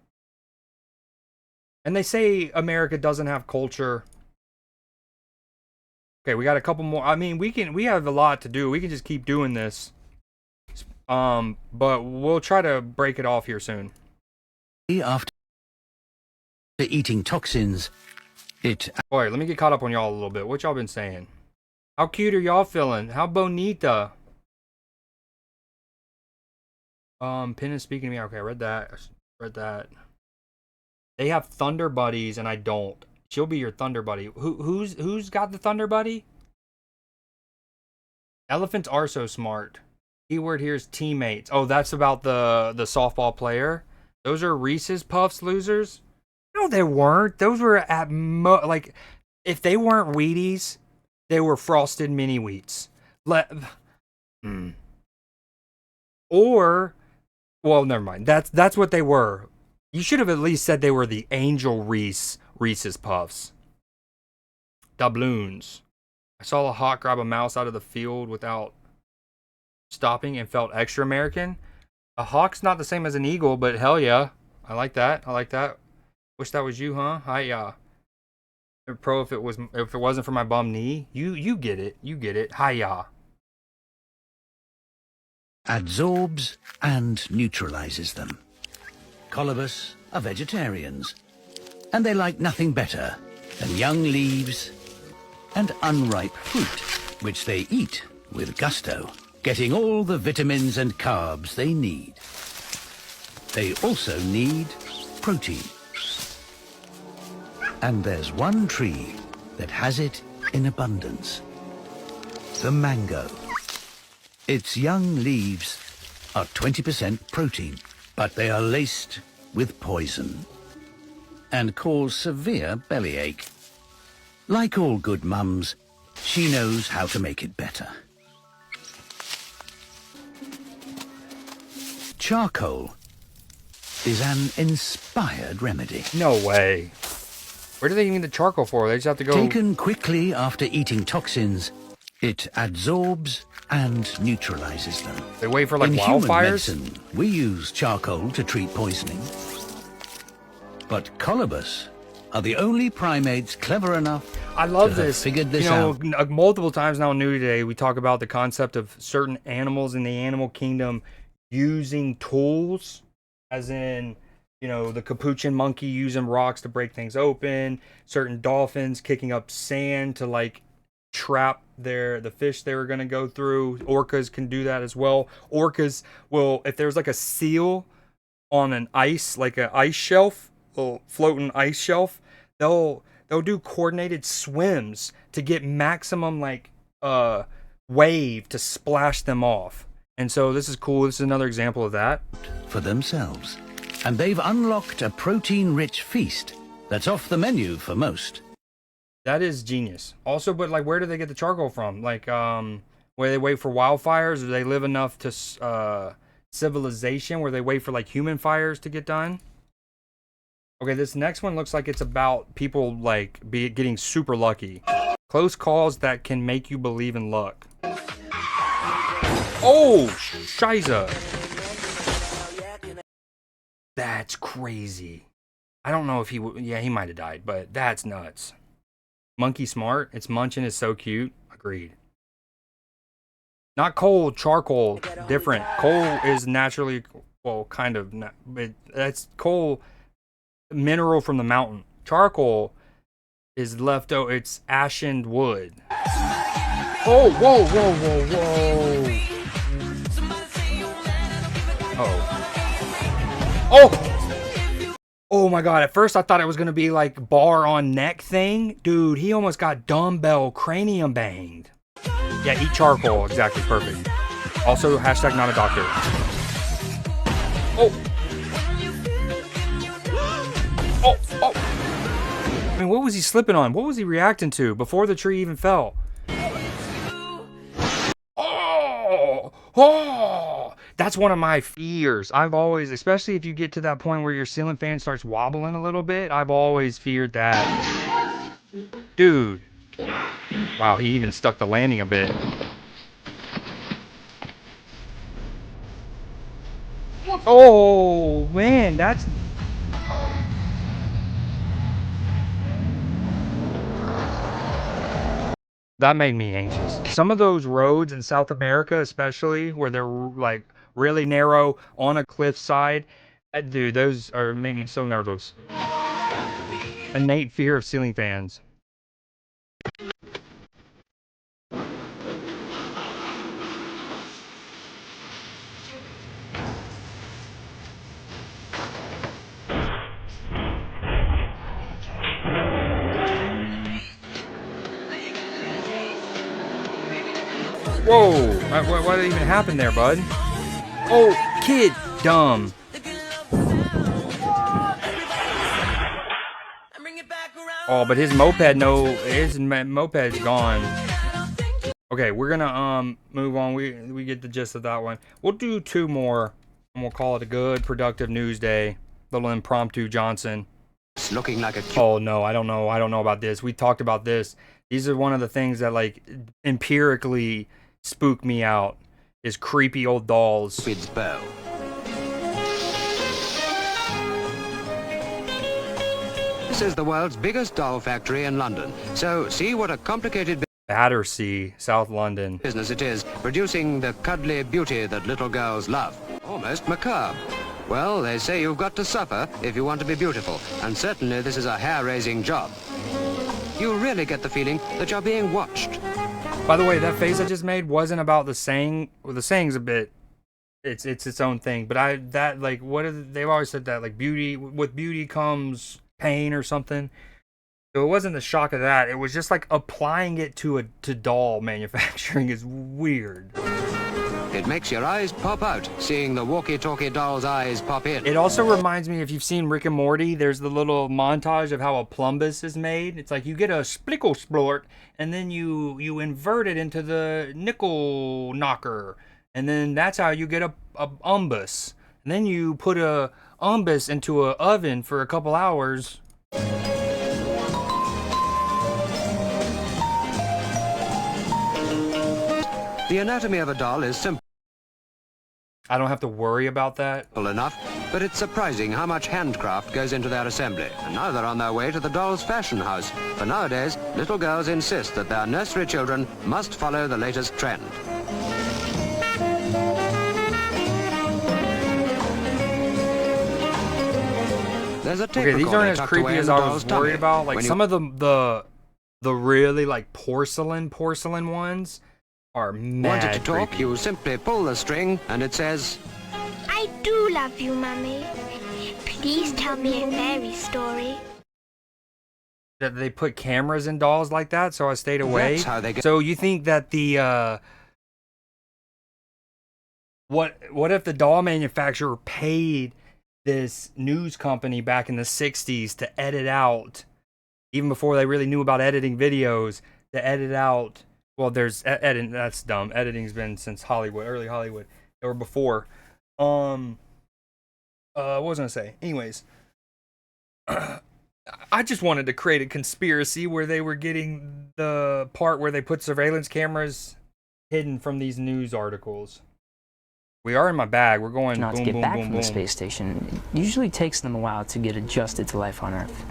And they say America doesn't have culture. Okay, we got a couple more. I mean, we have a lot to do. We can just keep doing this. But we'll try to break it off here soon. After eating toxins, Alright, let me get caught up on y'all a little bit. What y'all been saying? How cute are y'all feeling? How bonita? Pin is speaking to me. Okay, I read that. They have Thunder Buddies and I don't. She'll be your Thunder Buddy. Who's got the Thunder Buddy? Elephants are so smart. Keyword here is teammates. Oh, that's about the softball player. Those are Reese's Puffs losers? No, they weren't. Those were at like, if they weren't Wheaties, they were Frosted Mini Wheats. Or, well, never mind. That's what they were. You should have at least said they were the Angel Reese's Puffs. Doubloons. I saw a hawk grab a mouse out of the field without stopping and felt extra American. A hawk's not the same as an eagle, but hell yeah. I like that. Wish that was you, huh? Hayeaaa. Pro if it wasn't for my bum knee. You get it. Hayeaaa. Adsorbs and neutralizes them. Colobus are vegetarians, and they like nothing better than young leaves and unripe fruit, which they eat with gusto, getting all the vitamins and carbs they need. They also need protein. And there's one tree that has it in abundance. The mango. Its young leaves are 20% protein, but they are laced with poison and cause severe bellyache. Like all good mums, she knows how to make it better. Charcoal is an inspired remedy. No way. Where do they need the charcoal for? They just have to go... Taken quickly after eating toxins, it adsorbs and neutralizes them. They wait for like In wildfires? human medicine, we use charcoal to treat poisoning. But colobus are the only primates clever enough I love to this. have figured this you know, out. Multiple times now in New Today, we talk about the concept of certain animals in the animal kingdom using tools, as in, you know, the capuchin monkey using rocks to break things open, certain dolphins kicking up sand to like trap the fish they were going to go through. Orcas can do that as well. Orcas will, if there's like a seal on an ice, like an ice shelf, a floating ice shelf, they'll do coordinated swims to get maximum like wave to splash them off. And so this is cool. This is another example of that. For themselves. And they've unlocked a protein-rich feast that's off the menu for most. That is genius. Also, but like, where do they get the charcoal from? Like, where they wait for wildfires? Do they live enough to civilization where they wait for like human fires to get done? Okay, this next one looks like it's about people like getting super lucky. Close calls that can make you believe in luck. Oh, shiza. That's crazy. I don't know if he he might have died, but that's nuts. Monkey smart. Its munching is so cute. Agreed. Not coal, charcoal. Different. Coal is naturally, well, kind of. That's coal, mineral from the mountain. Charcoal is leftover. It's ashen wood. Oh, whoa, whoa, whoa, whoa. Oh. Oh my god, at first I thought it was gonna be like bar on neck thing. Dude, he almost got dumbbell cranium banged. Yeah, eat charcoal. Exactly, perfect. Also, hashtag not a doctor. Oh. Oh, oh. I mean, what was he slipping on? What was he reacting to before the tree even fell? Oh. Oh. That's one of my fears. I've always, especially if you get to that point where your ceiling fan starts wobbling a little bit, I've always feared that. Dude. Wow, he even stuck the landing a bit. Oh, man, that's... That made me anxious. Some of those roads in South America, especially where they're like really narrow on a cliffside, dude, those are making me so nervous. Innate fear of ceiling fans. Whoa! What even happened there, bud? Oh, kid! Dumb. Oh, but his moped's gone. Okay, we're gonna move on. We get the gist of that one. We'll do 2 more, and we'll call it a good, productive Newsday. Little impromptu Johnson. It's looking like a. Oh no, I don't know about this. We talked about this. These are one of the things that like empirically spook me out. Is creepy old dolls. Cupid's bow. This is the world's biggest doll factory in London. So see what a complicated Battersea, South London. Business it is, producing the cuddly beauty that little girls love. Almost macabre. Well, they say you've got to suffer if you want to be beautiful, and certainly this is a hair-raising job. You really get the feeling that you're being watched. By the way, that face I just made wasn't about the saying. Well, the saying's a bit, it's its own thing. But they've always said that, like, with beauty comes pain or something. So it wasn't the shock of that. It was just like applying it to doll manufacturing is weird. It makes your eyes pop out, seeing the walkie-talkie doll's eyes pop in. It also reminds me, if you've seen Rick and Morty, there's the little montage of how a plumbus is made. It's like you get a splickle splort, and then you invert it into the nickel knocker, and then that's how you get a umbus. And then you put a umbus into an oven for a couple hours. The anatomy of a doll is simple I don't have to worry about that. Enough, but it's surprising how much handcraft goes into their assembly. And now they're on their way to the doll's fashion house. For nowadays, little girls insist that their nursery children must follow the latest trend. There's a tape Okay, these recorder aren't as tucked creepy away in as the I doll's was worried tummy. about. Like When some of the really like porcelain ones are mad wanted to talk, creepy. you simply pull the string and it says, I do love you, Mummy. Please tell me a fairy story. That they put cameras in dolls like that, so I stayed away. That's how they get. So you think that the what if the doll manufacturer paid this news company back in the 60s to edit out, even before they really knew about editing videos, to edit out. Well, there's editing. That's dumb. Editing's been since Hollywood, early Hollywood, or before. What was I gonna say? Anyways, I just wanted to create a conspiracy where they were getting the part where they put surveillance cameras hidden from these news articles. We are in my bag. We're going Not boom, to get boom, back boom, from boom. the space station. It usually takes them a while to get adjusted to life on Earth.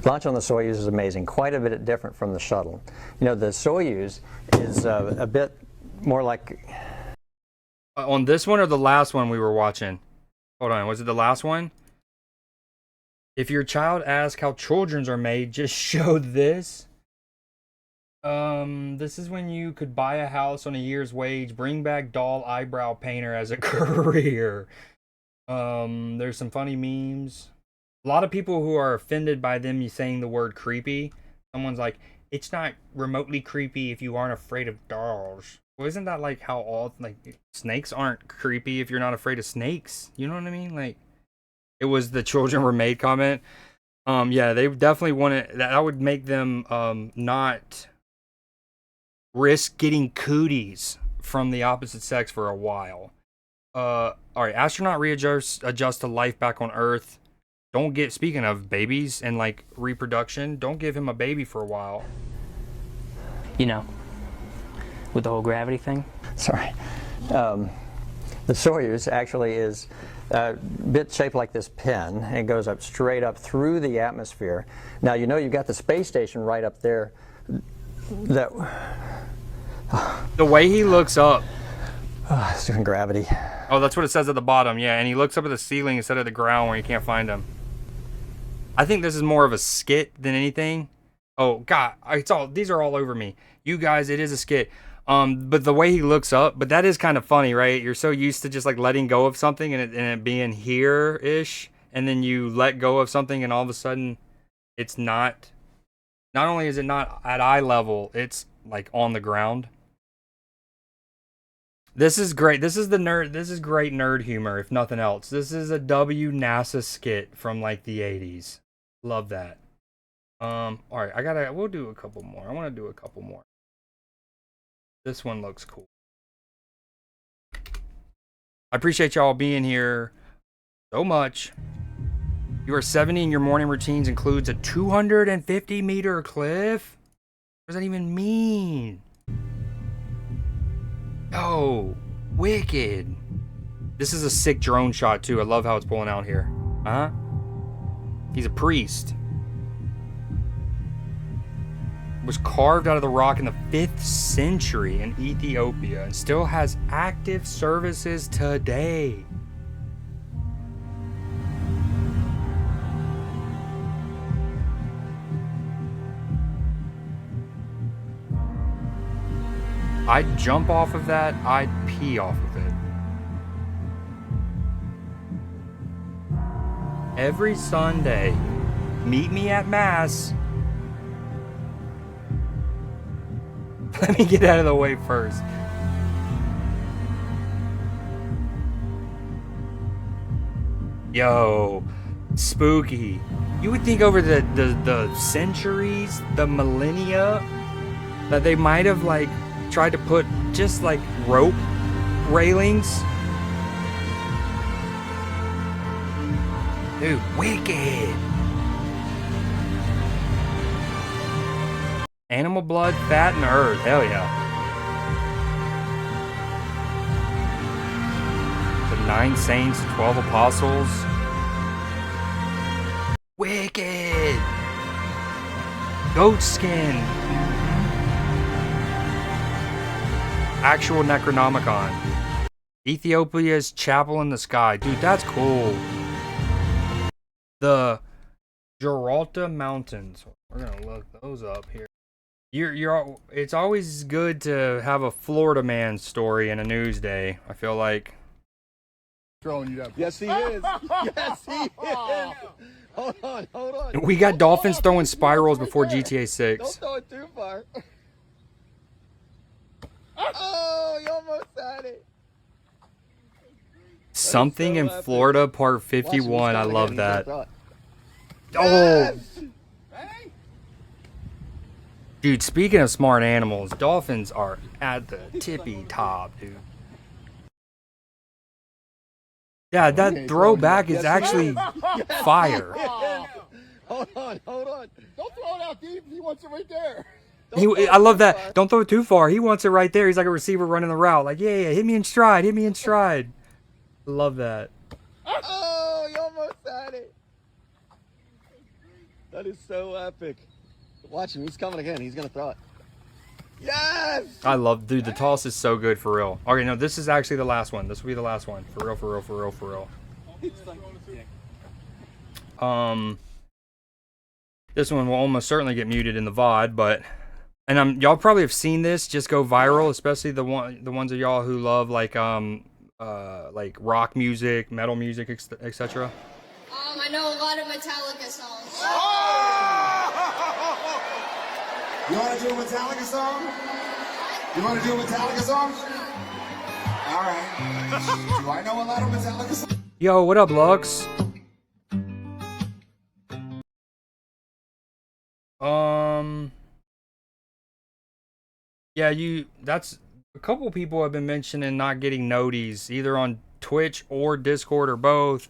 Launch on the Soyuz is amazing. Quite a bit different from the shuttle. You know, the Soyuz is a bit more like... On this one or the last one we were watching? Hold on, was it the last one? If your child asks how children's are made, just show this. This is when you could buy a house on a year's wage, bring back doll eyebrow painter as a career. There's some funny memes. A lot of people who are offended by them saying the word creepy. Someone's like, it's not remotely creepy if you aren't afraid of dolls. Well, isn't that like how all, like, snakes aren't creepy if you're not afraid of snakes? You know what I mean? Like, it was the children were made comment. Yeah, they definitely wanted, that would make them, not risk getting cooties from the opposite sex for a while. All right, astronaut adjust to life back on Earth. Don't get, speaking of babies and like reproduction, don't give him a baby for a while. You know, with the whole gravity thing. Sorry. The Soyuz actually is a bit shaped like this pen. It goes up straight up through the atmosphere. Now, you know, you've got the space station right up there. that The way he looks up. it's doing gravity. Oh, that's what it says at the bottom. Yeah, and he looks up at the ceiling instead of the ground where you can't find him. I think this is more of a skit than anything. Oh God, these are all over me. You guys, it is a skit. But the way he looks up, but that is kind of funny, right? You're so used to just like letting go of something and it being here-ish, and then you let go of something and all of a sudden it's not only is it not at eye level, it's like on the ground. This is great. This is great nerd humor, if nothing else. This is a NASA skit from like the 80s. Love that. All right, we'll do a couple more. I want to do a couple more. This one looks cool. I appreciate y'all being here so much. You are 70 and your morning routines includes a 250-meter cliff? What does that even mean? Oh, wicked. This is a sick drone shot too. I love how it's pulling out here. Huh? He's a priest. Was carved out of the rock in the 5th century in Ethiopia and still has active services today. I'd jump off of that, I'd pee off of it. Every Sunday, meet me at Mass. Let me get out of the way first. Yo, spooky. You would think over the centuries, the millennia, that they might have like tried to put just like rope railings. Dude, wicked. Animal blood, fat, and earth. Hell yeah. The 9 saints, 12 apostles. Wicked. Goat skin. Actual Necronomicon. Ethiopia's chapel in the sky. Dude, that's cool. The Gibraltar Mountains. We're gonna look those up here. It's always good to have a Florida man story in a Newsday. I feel like. Throwing you that. Yes, he is. Yes, he is. Hold on. We got dolphins throwing spirals before GTA 6. Don't throw it too far. Oh, you almost had it. Something in Florida, part 51. I love that. Oh. Dude, speaking of smart animals, dolphins are at the tippy top, dude. Yeah, that throwback is actually fire. Hold on. Don't throw it out deep. He wants it right there. I love that. Don't throw it too far. He wants it right there. He's like a receiver running the route. Like, yeah, hit me in stride. Love that. Oh, you almost had it. That is so epic. Watch him. He's coming again. He's going to throw it. Yes! Dude, the toss is so good for real. Okay, no, this is actually the last one. This will be the last one. For real. This one will almost certainly get muted in the VOD, but... And y'all probably have seen this just go viral, especially the ones of y'all who love like rock music, metal music, etc. I know a lot of Metallica songs. You want to do a Metallica song? All right. Do I know a lot of Metallica songs? Yo, what up, Lux? Yeah, that's a couple people have been mentioning not getting noties either on Twitch or Discord or both.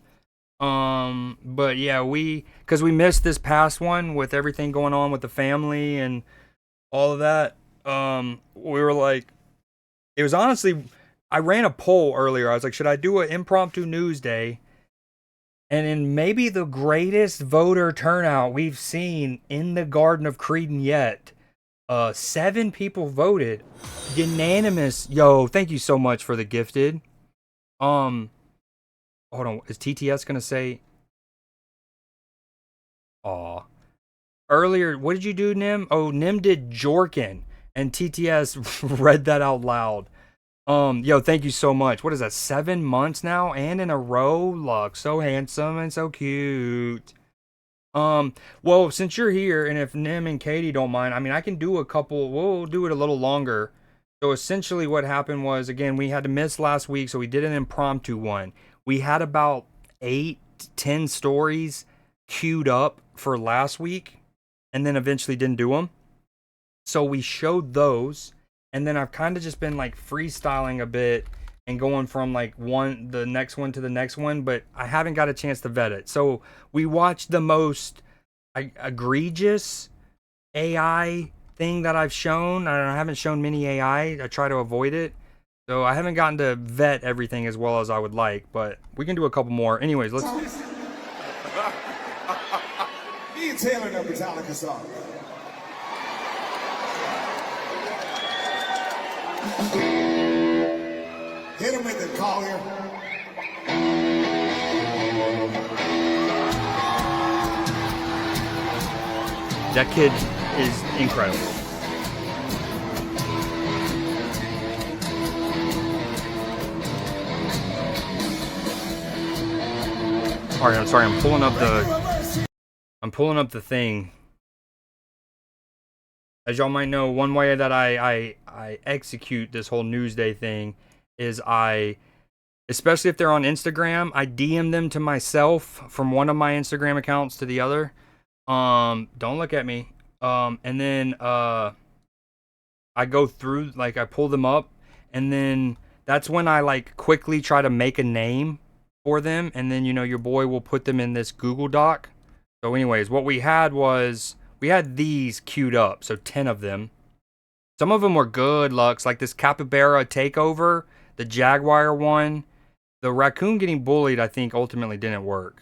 But yeah, because we missed this past one with everything going on with the family and all of that. We were like, it was honestly, I ran a poll earlier. I was like, should I do an impromptu Newsday? And in maybe the greatest voter turnout we've seen in the Garden of Creden yet, 7 people voted. Unanimous. Yo, thank you so much for the gifted. Hold on. Is TTS gonna say? Aw. Earlier, what did you do, Nim? Oh, Nim did Jorkin, and TTS read that out loud. Yo, thank you so much. What is that? 7 months now, and in a row. Look, so handsome and so cute. Well, since you're here, and if Nim and Katie don't mind, I mean, I can do a couple. We'll do it a little longer. So essentially, what happened was, again, we had to miss last week, so we did an impromptu one. We had about 8 to 10 stories queued up for last week, and then eventually didn't do them. So we showed those, and then I've kind of just been like freestyling a bit and going from like the next one to the next one, but I haven't got a chance to vet it. So we watched the most egregious AI thing that I've shown. I haven't shown many AI. I try to avoid it. So I haven't gotten to vet everything as well as I would like, but we can do a couple more. Anyways, let's... Me and Taylor know Metallica song. Hit him with it, Collier. That kid is incredible. All right, I'm sorry. I'm pulling up the thing. As y'all might know, one way that I execute this whole Nuesday thing is especially if they're on Instagram, I DM them to myself from one of my Instagram accounts to the other. Don't look at me. And then I go through, like, I pull them up, and then that's when I like quickly try to make a name for them, and then, you know, your boy will put them in this Google Doc. So anyways, what we had was, we had these queued up, so 10 of them. Some of them were good looks, like this Capybara takeover, the Jaguar one. The raccoon getting bullied, I think, ultimately didn't work.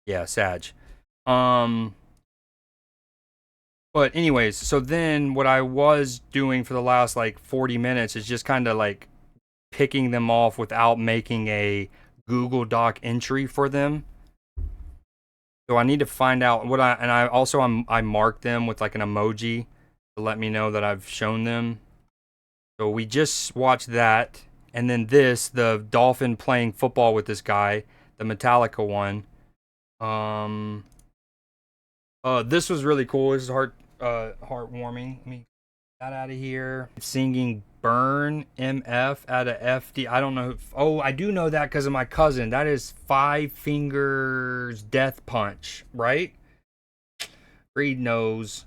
Yeah, Sag. But anyways, so then what I was doing for the last like 40 minutes is just kind of like picking them off without making a Google Doc entry for them. So I need to find out what I marked them with like an emoji to let me know that I've shown them. So we just watched that, and then the dolphin playing football with this guy, the Metallica one. This was really cool. This is heartwarming. Let me get that out of here. Singing Burn MF at a FD. I don't know. Oh, I do know that because of my cousin. That is Five Fingers Death Punch, right? Reed knows.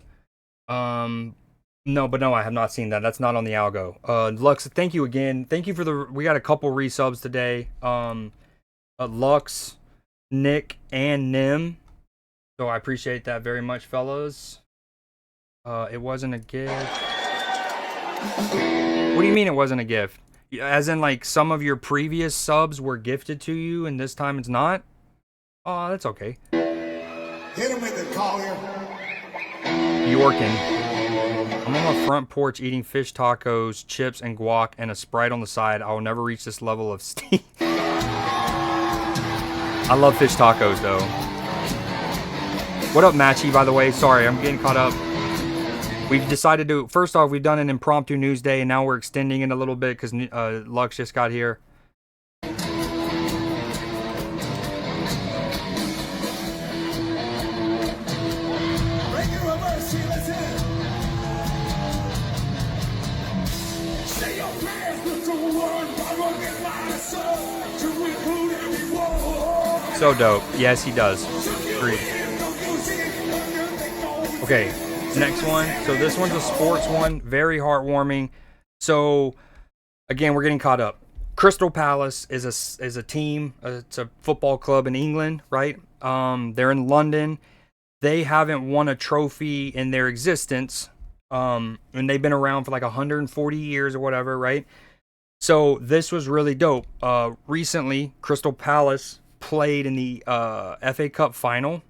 No, I have not seen that. That's not on the algo. Lux, thank you again. Thank you for we got a couple resubs today. Lux, Nick, and Nim. So I appreciate that very much, fellas. It wasn't a gift. What do you mean it wasn't a gift? As in, like, some of your previous subs were gifted to you, and this time it's not? Oh, that's okay. Hit him with it, Collier. Yorkin. I'm on my front porch eating fish tacos, chips, and guac, and a Sprite on the side. I will never reach this level of steam. I love fish tacos, though. What up, Matchy, by the way? Sorry, I'm getting caught up. We've decided to, first off, we've done an impromptu Nuesday, and now we're extending it a little bit because Lux just got here. So dope. Yes, he does. Agreed. Okay, next one. So this one's a sports one. Very heartwarming. So, again, we're getting caught up. Crystal Palace is a team. It's a football club in England, right? They're in London. They haven't won a trophy in their existence. And they've been around for like 140 years or whatever, right? So this was really dope. Recently, Crystal Palace played in the FA Cup final.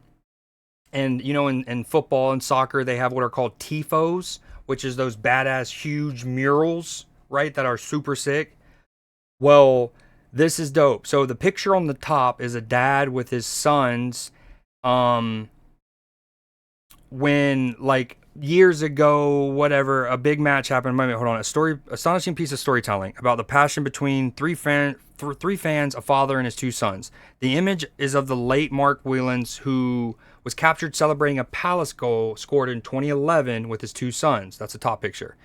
And, you know, in football and soccer, they have what are called tifos, which is those badass huge murals, right, that are super sick. Well, this is dope. So the picture on the top is a dad with his sons. When, like, years ago, whatever, a big match happened. Wait a minute, hold on. Astonishing piece of storytelling about the passion between three fans, a father and his two sons. The image is of the late Mark Whelans, who was captured celebrating a palace goal scored in 2011 with his two sons. That's the top picture.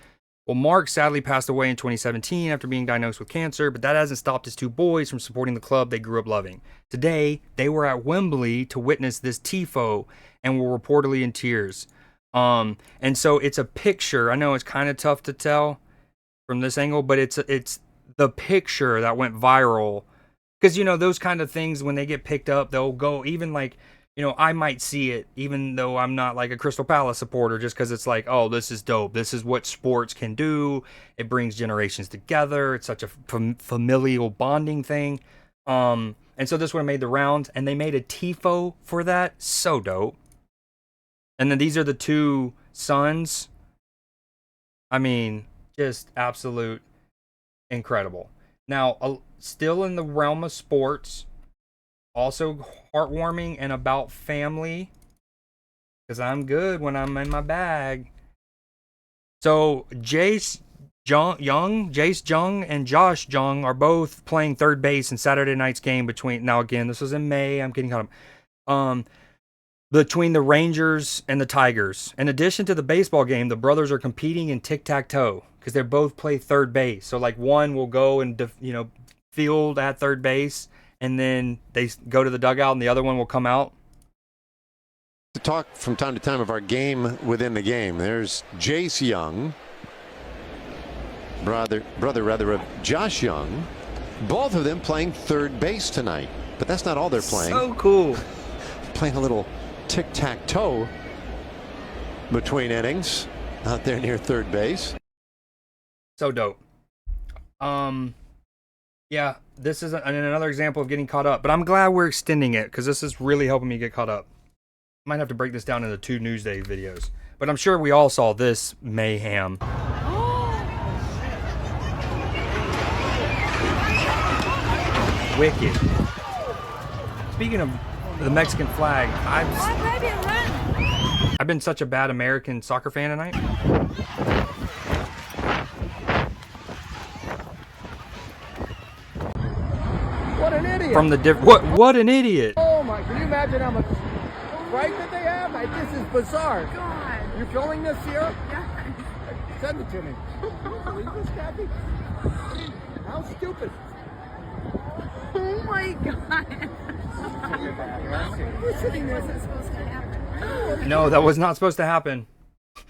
Well, Mark sadly passed away in 2017 after being diagnosed with cancer, but that hasn't stopped his two boys from supporting the club they grew up loving. Today, they were at Wembley to witness this tifo and were reportedly in tears. And so it's a picture. I know it's kind of tough to tell from this angle, but it's the picture that went viral. Because, you know, those kind of things, when they get picked up, they'll go, even like, you know, I might see it, even though I'm not like a Crystal Palace supporter, just because it's like, oh, this is dope. This is what sports can do. It brings generations together. It's such a familial bonding thing. And so this would have made the rounds, and they made a tifo for that. So dope. And then these are the two sons. I mean, just absolute incredible. Now, still in the realm of sports, also heartwarming and about family, because I'm good when I'm in my bag. So Jace Jung and Josh Jung are both playing third base in Saturday night's game between, now again, this was in May, I'm getting caught up, between the Rangers and the Tigers. In addition to the baseball game, the brothers are competing in tic-tac-toe because they both play third base. So like one will go and field at third base, and then they go to the dugout, and the other one will come out. To talk from time to time of our game within the game. There's Jace Young, brother of Josh Young. Both of them playing third base tonight, but that's not all they're playing. So cool. Playing a little tic-tac-toe between innings out there near third base. So dope. Yeah, this is another example of getting caught up, but I'm glad we're extending it because this is really helping me get caught up. Might have to break this down into 2 Newsday videos, but I'm sure we all saw this mayhem. Wicked. Speaking of the Mexican flag, I've been such a bad American soccer fan tonight. What an idiot! From the what an idiot! Oh my! Can you imagine how much fright that they have? Like, this is bizarre. God. You filming this here? Yeah. Send it to me. Can you believe this, Kathy? How stupid! Oh my God! We're sitting there. Wasn't supposed to happen. No, that was not supposed to happen. I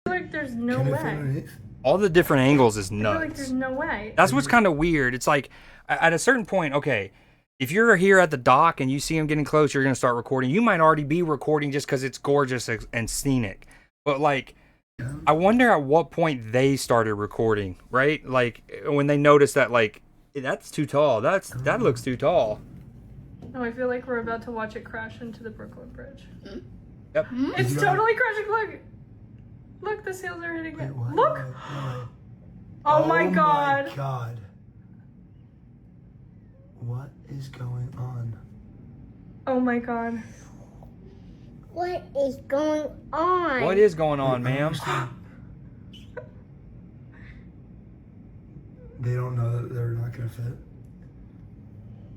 feel like there's no way. All the different angles is I nuts. feel like there's no way. That's what's kind of weird. It's like, at a certain point, okay, if you're here at the dock and you see him getting close, you're going to start recording. You might already be recording just because it's gorgeous and scenic. But, like, I wonder at what point they started recording, right? Like, when they noticed that, like, that's too tall. That looks too tall. No, I feel like we're about to watch it crash into the Brooklyn Bridge. Yep. It's totally crashing. Look. Look, the sails are hitting it. Look. Oh my God. Oh my God. What is going on? Oh my God. What is going on? What is going on, ma'am? They don't know that they're not going to fit.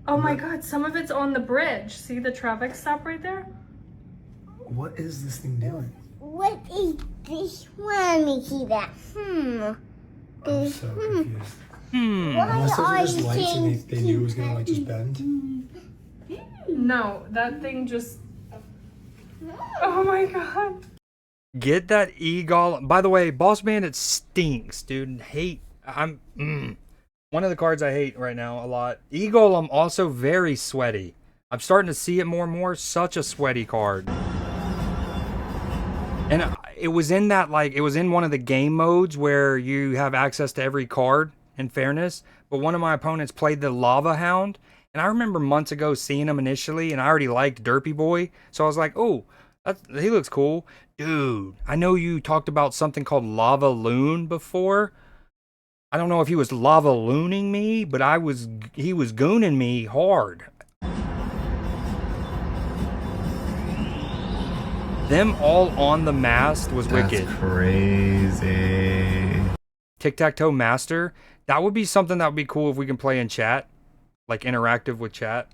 Oh my God, some of it's on the bridge. See the traffic stop right there? What is this thing doing? What is this one? Let me see that. I'm so confused. Why Unless are there's you lights and saying they knew it was going to like just bend. No, that thing just... Oh my God. Get that e-golem. By the way, Boss Bandit stinks, dude. One of the cards I hate right now a lot. E-golem also very sweaty. I'm starting to see it more and more. Such a sweaty card. And it was in that, like, it was in one of the game modes where you have access to every card, in fairness. But one of my opponents played the Lava Hound, And I remember months ago seeing him initially, and I already liked Derpy Boy. So I was like, oh, he looks cool. Dude, I know you talked about something called Lava Loon before. I don't know if he was lava looning me, but he was gooning me hard. Them all on the mast was wicked. That's crazy. Tic-tac-toe master. That would be something that would be cool if we can play in chat. Like interactive with chat.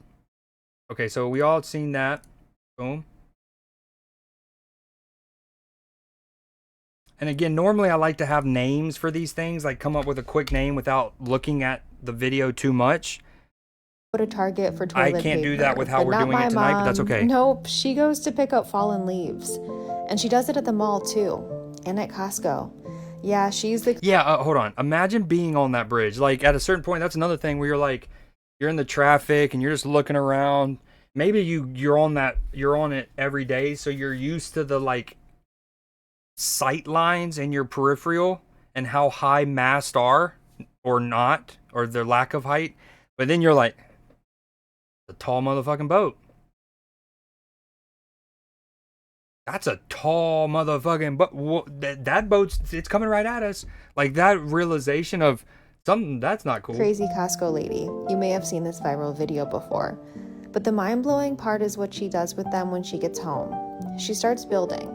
Okay, so we all seen that. Boom. And again, normally I like to have names for these things, like come up with a quick name without looking at the video too much. Go to Target for toilet paper. I can't do that with how we're doing it tonight, but that's okay. Nope, she goes to pick up fallen leaves. And she does it at the mall too. And at Costco. Yeah, she's the... Yeah, hold on. Imagine being on that bridge. Like, at a certain point, that's another thing where you're like, you're in the traffic and you're just looking around. Maybe you're on it every day, so you're used to the, like, sight lines in your peripheral and how high masts are or not, or their lack of height. But then you're like, a tall motherfucking boat. That's a tall motherfucking boat. That boat's, it's coming right at us. Like, that realization of something that's not cool. Crazy Costco lady. You may have seen this viral video before. But the mind-blowing part is what she does with them when she gets home. She starts building.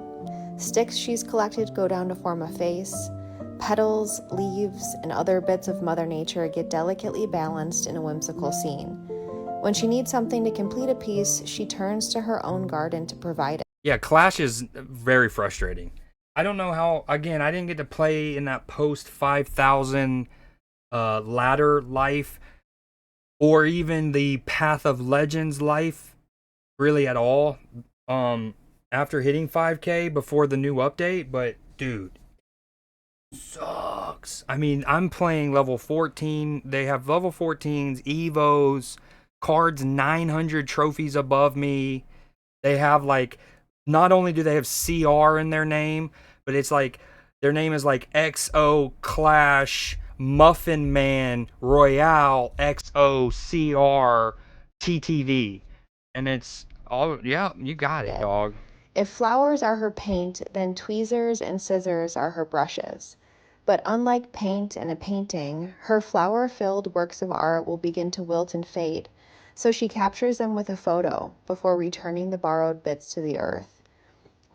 Sticks she's collected go down to form a face. Petals, leaves, and other bits of Mother Nature get delicately balanced in a whimsical scene. When she needs something to complete a piece, she turns to her own garden to provide it. Yeah, Clash is very frustrating. I don't know how, again, I didn't get to play in that post 5,000 ladder life or even the Path of Legends life really at all after hitting 5K before the new update, but dude, sucks. I mean, I'm playing level 14. They have level 14s, Evos, cards 900 trophies above me. They have like, not only do they have CR in their name, but it's like their name is like XO Clash Muffin Man Royale XO CR TTV, and it's all, yeah, you got it, dog. If flowers are her paint, then tweezers and scissors are her brushes. But unlike paint and a painting, her flower-filled works of art will begin to wilt and fade, so she captures them with a photo before returning the borrowed bits to the earth.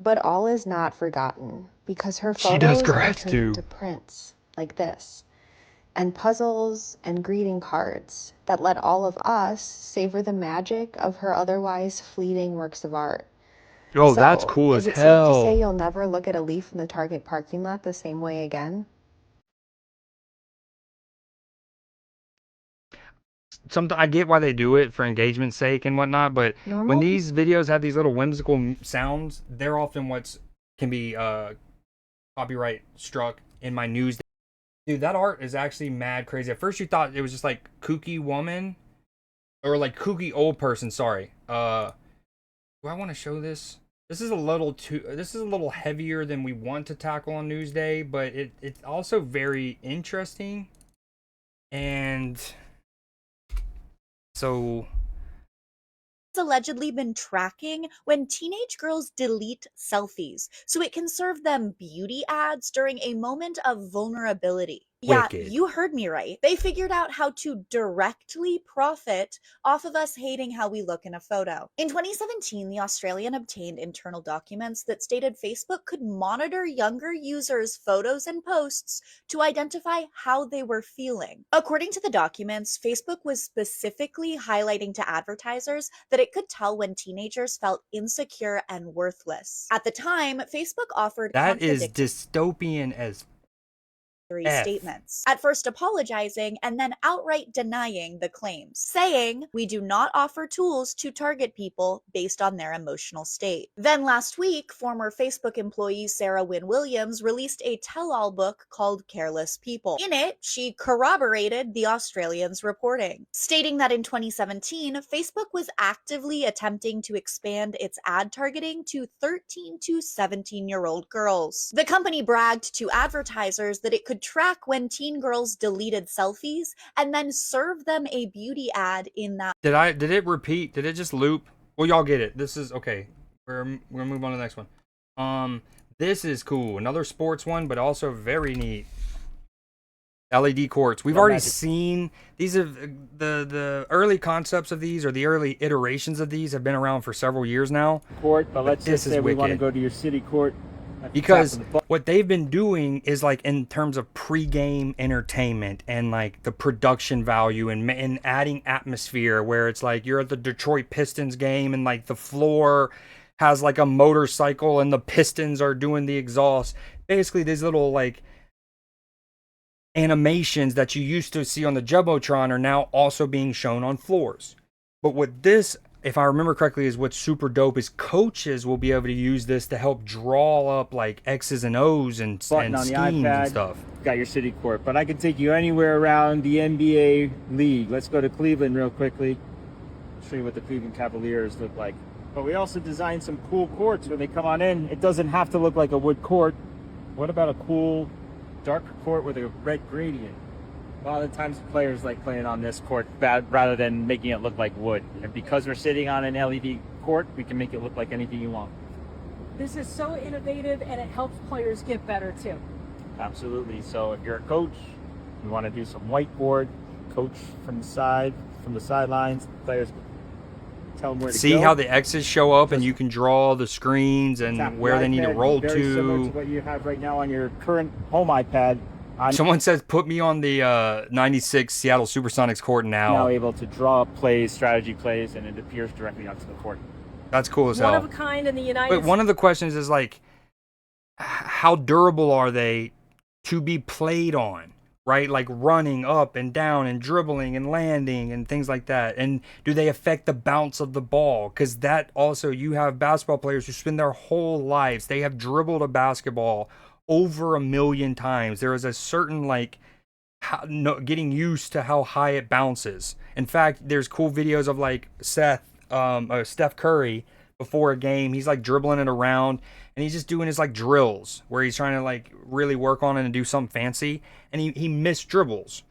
But all is not forgotten, because her photos are turned into prints, like this, and puzzles and greeting cards that let all of us savor the magic of her otherwise fleeting works of art. Oh, so, that's cool as hell. Is it safe to say you'll never look at a leaf in the Target parking lot the same way again? I get why they do it for engagement's sake and whatnot, but when these videos have these little whimsical sounds, they're often what can be copyright struck in my news. Dude, that art is actually mad crazy. At first you thought it was just like kooky woman or like kooky old person, sorry. Do I want to show this? This is a little heavier than we want to tackle on Newsday, but it's also very interesting. And so allegedly been tracking when teenage girls delete selfies so it can serve them beauty ads during a moment of vulnerability. Yeah, you heard me right. They figured out how to directly profit off of us hating how we look in a photo. In 2017, the Australian obtained internal documents that stated Facebook could monitor younger users' photos and posts to identify how they were feeling. According to the documents, Facebook was specifically highlighting to advertisers that it could tell when teenagers felt insecure and worthless. At the time, Facebook offered that is dystopian as statements, at first apologizing and then outright denying the claims, saying, "We do not offer tools to target people based on their emotional state." Then last week, former Facebook employee Sarah Wynne Williams released a tell-all book called Careless People. In it, she corroborated the Australians' reporting, stating that in 2017, Facebook was actively attempting to expand its ad targeting to 13 to 17-year-old girls. The company bragged to advertisers that it could could track when teen girls deleted selfies and then serve them a beauty ad in that. Did it repeat? Did it just loop? Well, y'all get it. This is okay. We're gonna move on to the next one. This is cool. Another sports one, but also very neat. LED courts. We've already seen these. Have the early concepts of these, or the early iterations of these, have been around for several years now. Court, but let's just say we want to go to your city court. Because what they've been doing is, like, in terms of pre-game entertainment and like the production value and adding atmosphere, where it's like you're at the Detroit Pistons game and like the floor has like a motorcycle and the Pistons are doing the exhaust. Basically, these little like animations that you used to see on the Jumbotron are now also being shown on floors. But what this, if I remember correctly, is what's super dope is coaches will be able to use this to help draw up like X's and O's and schemes and stuff. Got your city court, but I can take you anywhere around the NBA league. Let's go to Cleveland real quickly. Show you what the Cleveland Cavaliers look like. But we also designed some cool courts when they come on in. It doesn't have to look like a wood court. What about a cool darker court with a red gradient? A lot of the times players like playing on this court rather than making it look like wood. And because we're sitting on an LED court, we can make it look like anything you want. This is so innovative, and it helps players get better too. Absolutely. So if you're a coach, you want to do some whiteboard, coach from the sidelines, players tell them where to go. See how the X's show up, and you can draw the screens and where they need to roll very similar to what you have right now on your current home iPad. Someone says, put me on the 96 Seattle Supersonics court now. Now able to draw up plays, strategy plays, and it appears directly onto the court. That's cool as hell. One of a kind in the United States. But one of the questions is, like, how durable are they to be played on? Right? Like running up and down and dribbling and landing and things like that. And do they affect the bounce of the ball? Because that also, you have basketball players who spend their whole lives, they have dribbled a basketball over 1 million times. There is a certain, like, getting used to how high it bounces. In fact, there's cool videos of like Steph Curry before a game. He's like dribbling it around and he's just doing his like drills where he's trying to like really work on it and do something fancy, and he missed dribbles.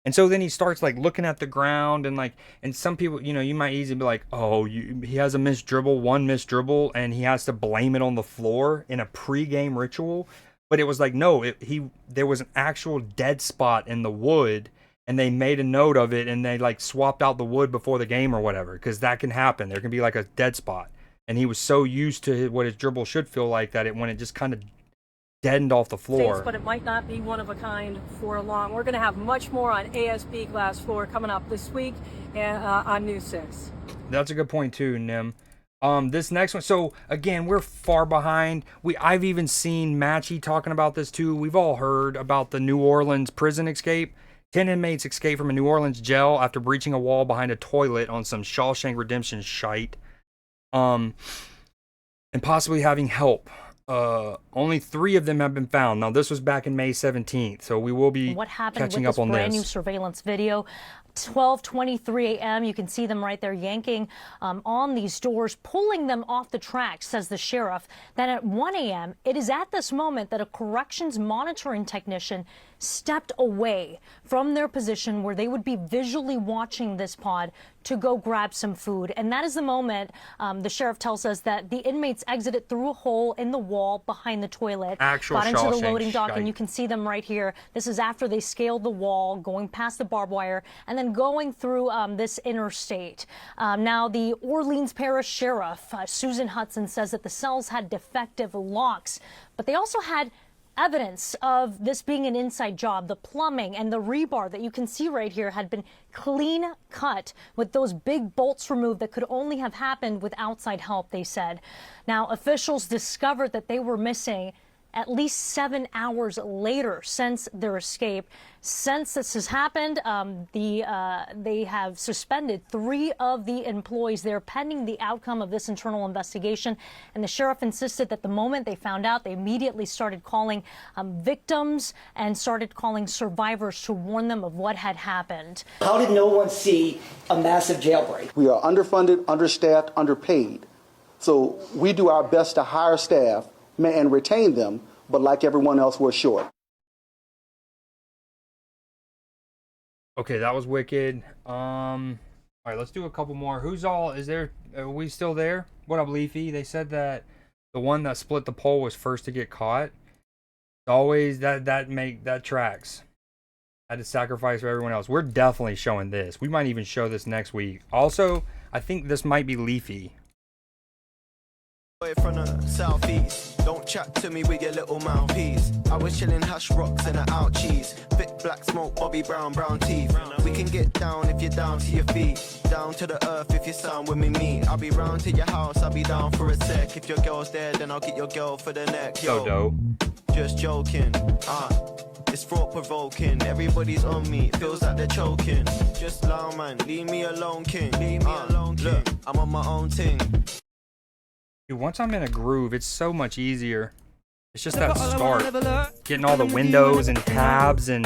And so then he starts like looking at the ground and like, and some people, you know, you might easily be like, oh, he has a missed dribble, one missed dribble, and he has to blame it on the floor in a pre-game ritual. But it was like, no, there was an actual dead spot in the wood, and they made a note of it, and they like swapped out the wood before the game or whatever, because that can happen. There can be like a dead spot. And he was so used to what his dribble should feel like that when it just kind of deadened off the floor. But it might not be one of a kind for long. We're going to have much more on ASB glass floor coming up this week on News 6. That's a good point too, Nim. This next one, so again, we're far behind. I've even seen Matchy talking about this too. We've all heard about the New Orleans prison escape. 10 inmates escaped from a New Orleans jail after breaching a wall behind a toilet on some Shawshank Redemption shite. And possibly having help. Only 3 of them have been found. Now, this was back in May 17th, so we will be catching up on this. Brand new surveillance video. 12:23 a.m. You can see them right there yanking on these doors, pulling them off the tracks, says the sheriff. Then at 1 a.m., it is at this moment that a corrections monitoring technician stepped away from their position where they would be visually watching this pod to go grab some food. And that is the moment the sheriff tells us that the inmates exited through a hole in the wall behind the toilet, got into the loading dock, and you can see them right here. This is after they scaled the wall, going past the barbed wire, and then going through this interstate. Now, the Orleans Parish Sheriff, Susan Hudson, says that the cells had defective locks, but they also had evidence of this being an inside job. The plumbing and the rebar that you can see right here had been clean cut with those big bolts removed that could only have happened with outside help, they said. Now, officials discovered that they were missing at least 7 hours later since their escape. Since this has happened, they have suspended 3 of the employees there pending the outcome of this internal investigation. And the sheriff insisted that the moment they found out, they immediately started calling victims and started calling survivors to warn them of what had happened. How did no one see a massive jailbreak? We are underfunded, understaffed, underpaid. So we do our best to hire staff and retain them, but like everyone else, we're short. Okay, that was wicked. All right, let's do a couple more. Who's all? Is there? Are we still there? What up, Leafy? They said that the one that split the pole was first to get caught. Always that tracks. I had to sacrifice for everyone else. We're definitely showing this. We might even show this next week. Also, I think this might be Leafy. From the southeast, don't chat to me with your little mouthpiece. I was chilling hash rocks and an out cheese. Thick black smoke, Bobby Brown, brown teeth. We can get down if you're down to your feet. Down to the earth if you sound with me meet. I'll be round to your house, I'll be down for a sec. If your girl's there, then I'll get your girl for the neck. Yo, so dope. Just joking. It's thought provoking. Everybody's on me, feels like they're choking. Just loud man, leave me alone, king. Leave me alone, king. Look, I'm on my own thing. Dude, once I'm in a groove, it's so much easier. It's just that start. Getting all the windows and tabs and...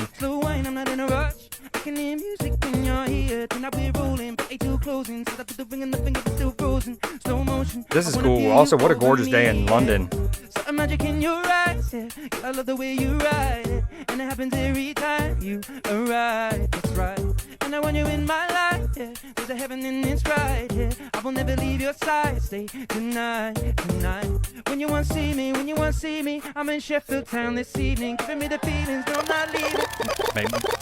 This is cool. Also, what a gorgeous day in London. Magic in your eyes, yeah. I love the way you ride it, and it happens every time you arrive. That's right. And I want you in my life, yeah. There's a heaven and it's right here. Yeah. I will never leave your side. Stay tonight. When you want to see me, I'm in Sheffield town this evening, giving me the feelings, no, I'm not leaving.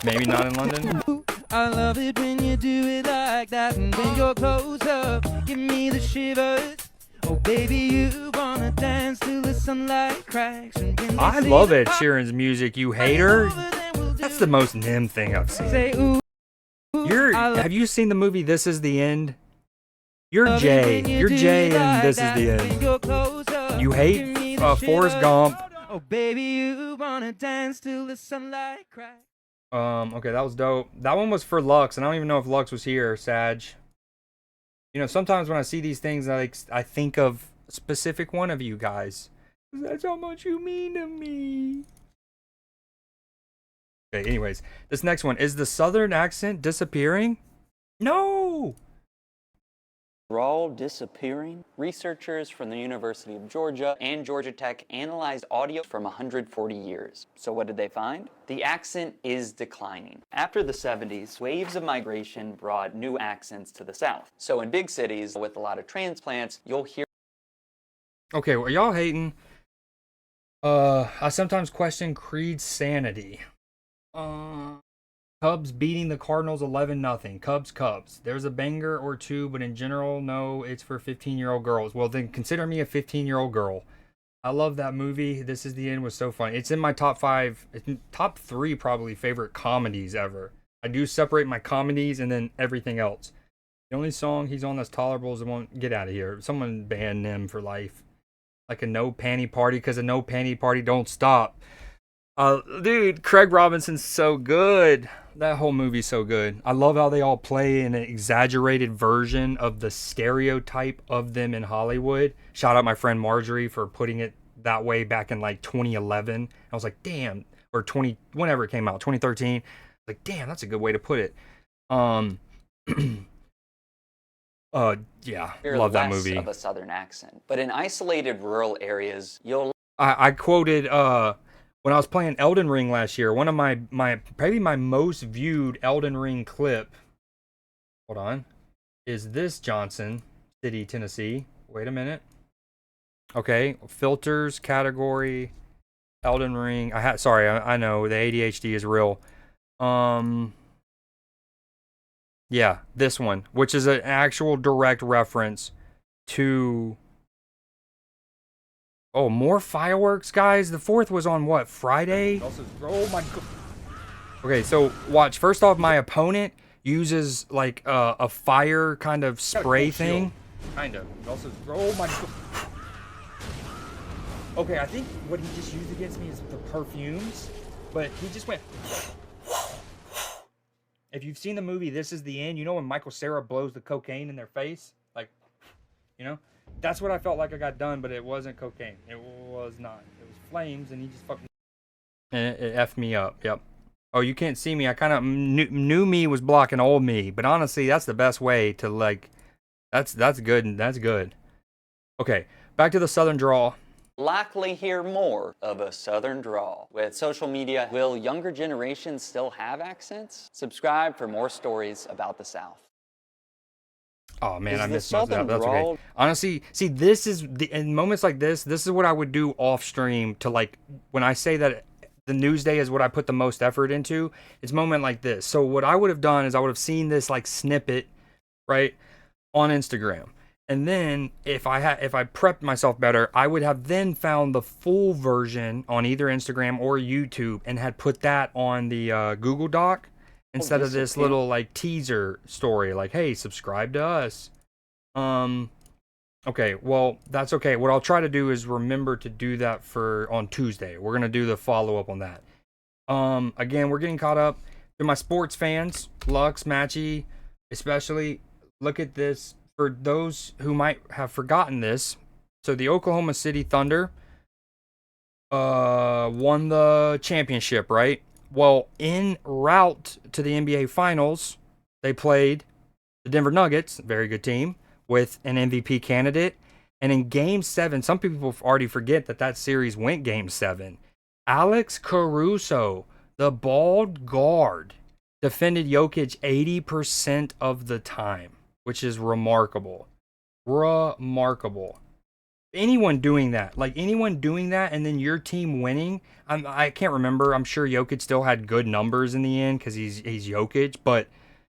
Maybe not in London. I love it when you do it like that, and when you're close up, give me the shivers. Oh baby, you wanna dance till the sunlight cracks. I love Ed Sheeran's music, you hater. That's the most Nim thing I've seen. Have you seen the movie This Is the End? You're Jay. You're Jay and This Is the End. You hate Forrest Gump. Oh baby, you wanna dance till the sunlight cracks. Okay, that was dope. That one was for Lux, and I don't even know if Lux was here, Sag. You know, sometimes when I see these things, I think of a specific one of you guys. That's how much you mean to me. Okay, anyways, this next one. Is the southern accent disappearing? No! Drawl disappearing? Researchers from the University of Georgia and Georgia Tech analyzed audio from 140 years. So what did they find? The accent is declining. After the 70s, waves of migration brought new accents to the South. So in big cities with a lot of transplants, you'll hear... Okay, well, y'all hating. I sometimes question Creed's sanity. Cubs beating the Cardinals 11-0. Cubs. There's a banger or two, but in general, no, it's for 15-year-old girls. Well, then consider me a 15-year-old girl. I love that movie. This Is the End was so fun. It's in my top 3 probably favorite comedies ever. I do separate my comedies and then everything else. The only song he's on that's tolerable is the one, get out of here. Someone banned him for life. Like a no panty party, because a no panty party don't stop. Dude, Craig Robinson's so good. That whole movie's so good. I love how they all play in an exaggerated version of the stereotype of them in Hollywood. Shout out my friend Marjorie for putting it that way back in like 2011. I was like, damn, or whenever it came out, 2013. Like, damn, that's a good way to put it. Yeah, love that movie. Of a southern accent, but in isolated rural areas, you'll... I quoted when I was playing Elden Ring last year, one of my probably my most viewed Elden Ring clip, hold on, is this Johnson City, Tennessee. Wait a minute. Okay, filters, category, Elden Ring. I know the ADHD is real. Yeah, this one, which is an actual direct reference to... Oh, more fireworks, guys? The 4th was on what, Friday? Oh my god. Okay, so watch. First off, my opponent uses like a fire kind of spray thing. Kind of. Also, oh my god. Okay, I think what he just used against me is the perfumes, but he just went... If you've seen the movie This Is the End, you know when Michael Cera blows the cocaine in their face? Like, you know? That's what I felt like I got done, but it wasn't cocaine. It was not. It was flames, and he just fucking... And it effed me up, yep. Oh, you can't see me. I kind of... New me was blocking old me, but honestly, that's the best way to, like... That's good, and that's good. Okay, back to the Southern drawl. likely hear more of a southern drawl. With social media, will younger generations still have accents? Subscribe for more stories about the South. Oh man, Is I the missed most of that. southern But that's drawl- okay. Honestly, see, this is in moments like this is what I would do off stream to, like, when I say that the Newsday is what I put the most effort into. It's moment like this. So what I would have done is I would have seen this like snippet, right, on Instagram. And then if I prepped myself better, I would have then found the full version on either Instagram or YouTube and had put that on the Google Doc instead of this little like teaser story, like, hey, subscribe to us. Okay, well, that's okay. What I'll try to do is remember to do that on Tuesday. We're gonna do the follow-up on that. Again, we're getting caught up. To my sports fans, Lux, Matchy, especially, look at this. For those who might have forgotten this, so the Oklahoma City Thunder won the championship, right? Well, en route to the NBA Finals, they played the Denver Nuggets, very good team, with an MVP candidate. And in Game 7, some people already forget that series went Game 7. Alex Caruso, the bald guard, defended Jokic 80% of the time, which is remarkable. Remarkable. Anyone doing that, and then your team winning, I can't remember. I'm sure Jokic still had good numbers in the end because he's Jokic, but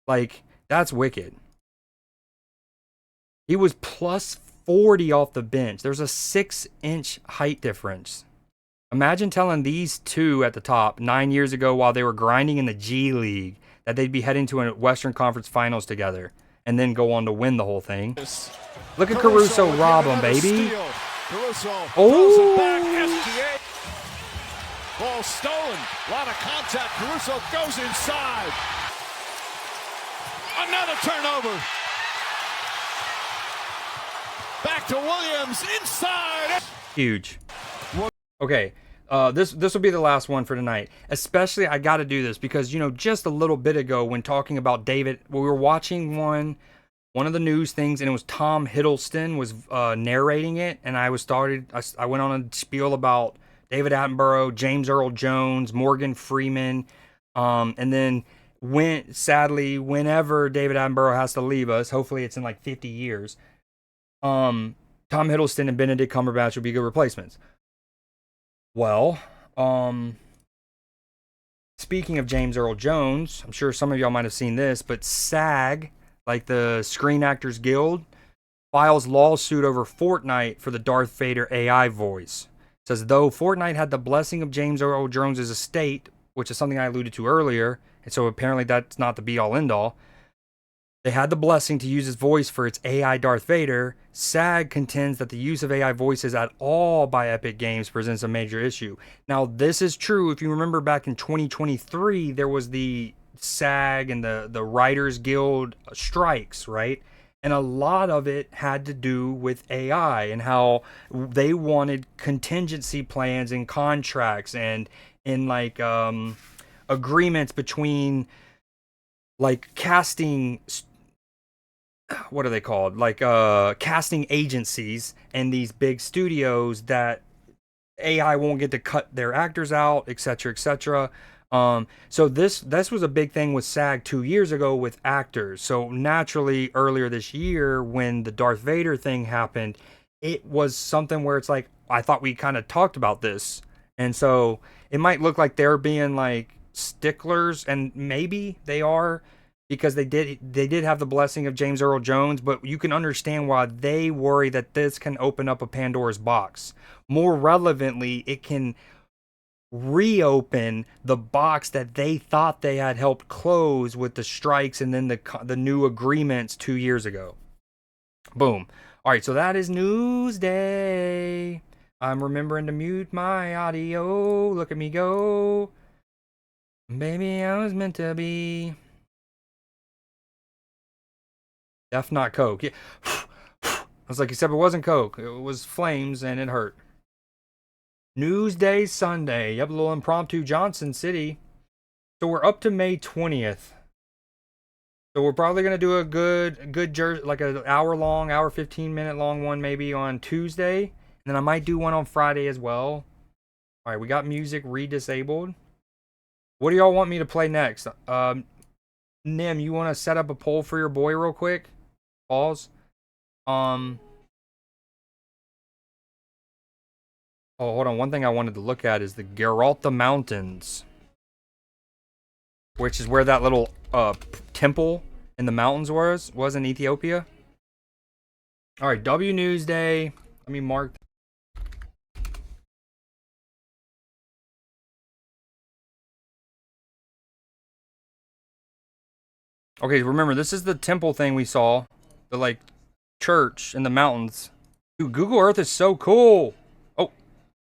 like, that's wicked. He was plus 40 off the bench. There's a 6-inch height difference. Imagine telling these two at the top 9 years ago while they were grinding in the G League that they'd be heading to a Western Conference Finals together and then go on to win the whole thing. Look at Caruso rob him, baby. Oh! Ball stolen. A lot of contact. Caruso goes inside. Another turnover. Back to Williams inside. Huge. Okay, this will be the last one for tonight. Especially, I got to do this because, just a little bit ago when talking about David, we were watching one of the news things, and it was Tom Hiddleston was narrating it, and I went on a spiel about David Attenborough, James Earl Jones, Morgan Freeman, and then sadly, whenever David Attenborough has to leave us, hopefully it's in like 50 years, Tom Hiddleston and Benedict Cumberbatch would be good replacements. Well, speaking of James Earl Jones, I'm sure some of y'all might have seen this, but SAG, like the Screen Actors Guild, files lawsuit over Fortnite for the Darth Vader AI voice. It says, though Fortnite had the blessing of James Earl Jones' estate, which is something I alluded to earlier, and so apparently that's not the be-all, end-all, they had the blessing to use his voice for its AI Darth Vader. SAG contends that the use of AI voices at all by Epic Games presents a major issue. Now, this is true. If you remember back in 2023, there was the SAG and the Writers Guild strikes, right? And a lot of it had to do with AI and how they wanted contingency plans and contracts and in like agreements between like casting, what are they called? Like casting agencies and these big studios that AI won't get to cut their actors out, etc., etc. So this was a big thing with SAG 2 years ago with actors. So naturally, earlier this year, when the Darth Vader thing happened, it was something where it's like, I thought we kind of talked about this. And so it might look like they're being like sticklers, and maybe they are, because they did have the blessing of James Earl Jones, but you can understand why they worry that this can open up a Pandora's box. More relevantly, it can reopen the box that they thought they had helped close with the strikes and then the new agreements 2 years ago. Boom. All right, so that is Newsday. I'm remembering to mute my audio. Look at me go. Baby, I was meant to be. Def not Coke. Yeah. I was like, except it wasn't Coke. It was flames and it hurt. Newsday Sunday. Yep, a little impromptu Johnson City. So we're up to May 20th. So we're probably going to do a good like an hour 15 minute long one maybe on Tuesday. And then I might do one on Friday as well. All right, we got music re-disabled. What do y'all want me to play next? Nim, you want to set up a poll for your boy real quick? Pause. Oh, hold on. One thing I wanted to look at is the Gibraltar Mountains, which is where that little temple in the mountains was in Ethiopia. All right, W Newsday. Let me mark. Okay, remember, this is the temple thing we saw. The, like, church in the mountains. Dude, Google Earth is so cool. Oh,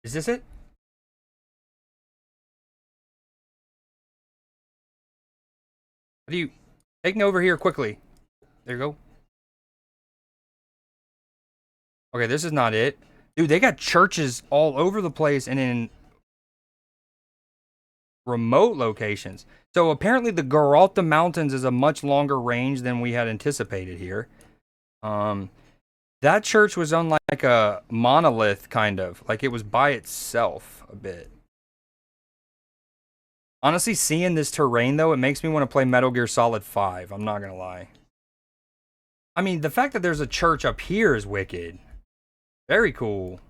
is this it? How do you... Take me over here quickly. There you go. Okay, this is not it. Dude, they got churches all over the place and in remote locations. So apparently the Gibraltar Mountains is a much longer range than we had anticipated here. That church was on like a monolith, kind of. Like it was by itself a bit. Honestly, seeing this terrain, though, it makes me want to play Metal Gear Solid 5. I'm not going to lie. I mean, the fact that there's a church up here is wicked. Very cool.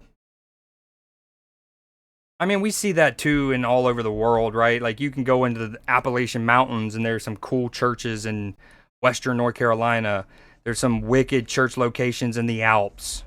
I mean, we see that too in all over the world, right? Like you can go into the Appalachian Mountains and there's some cool churches in Western North Carolina. There's some wicked church locations in the Alps.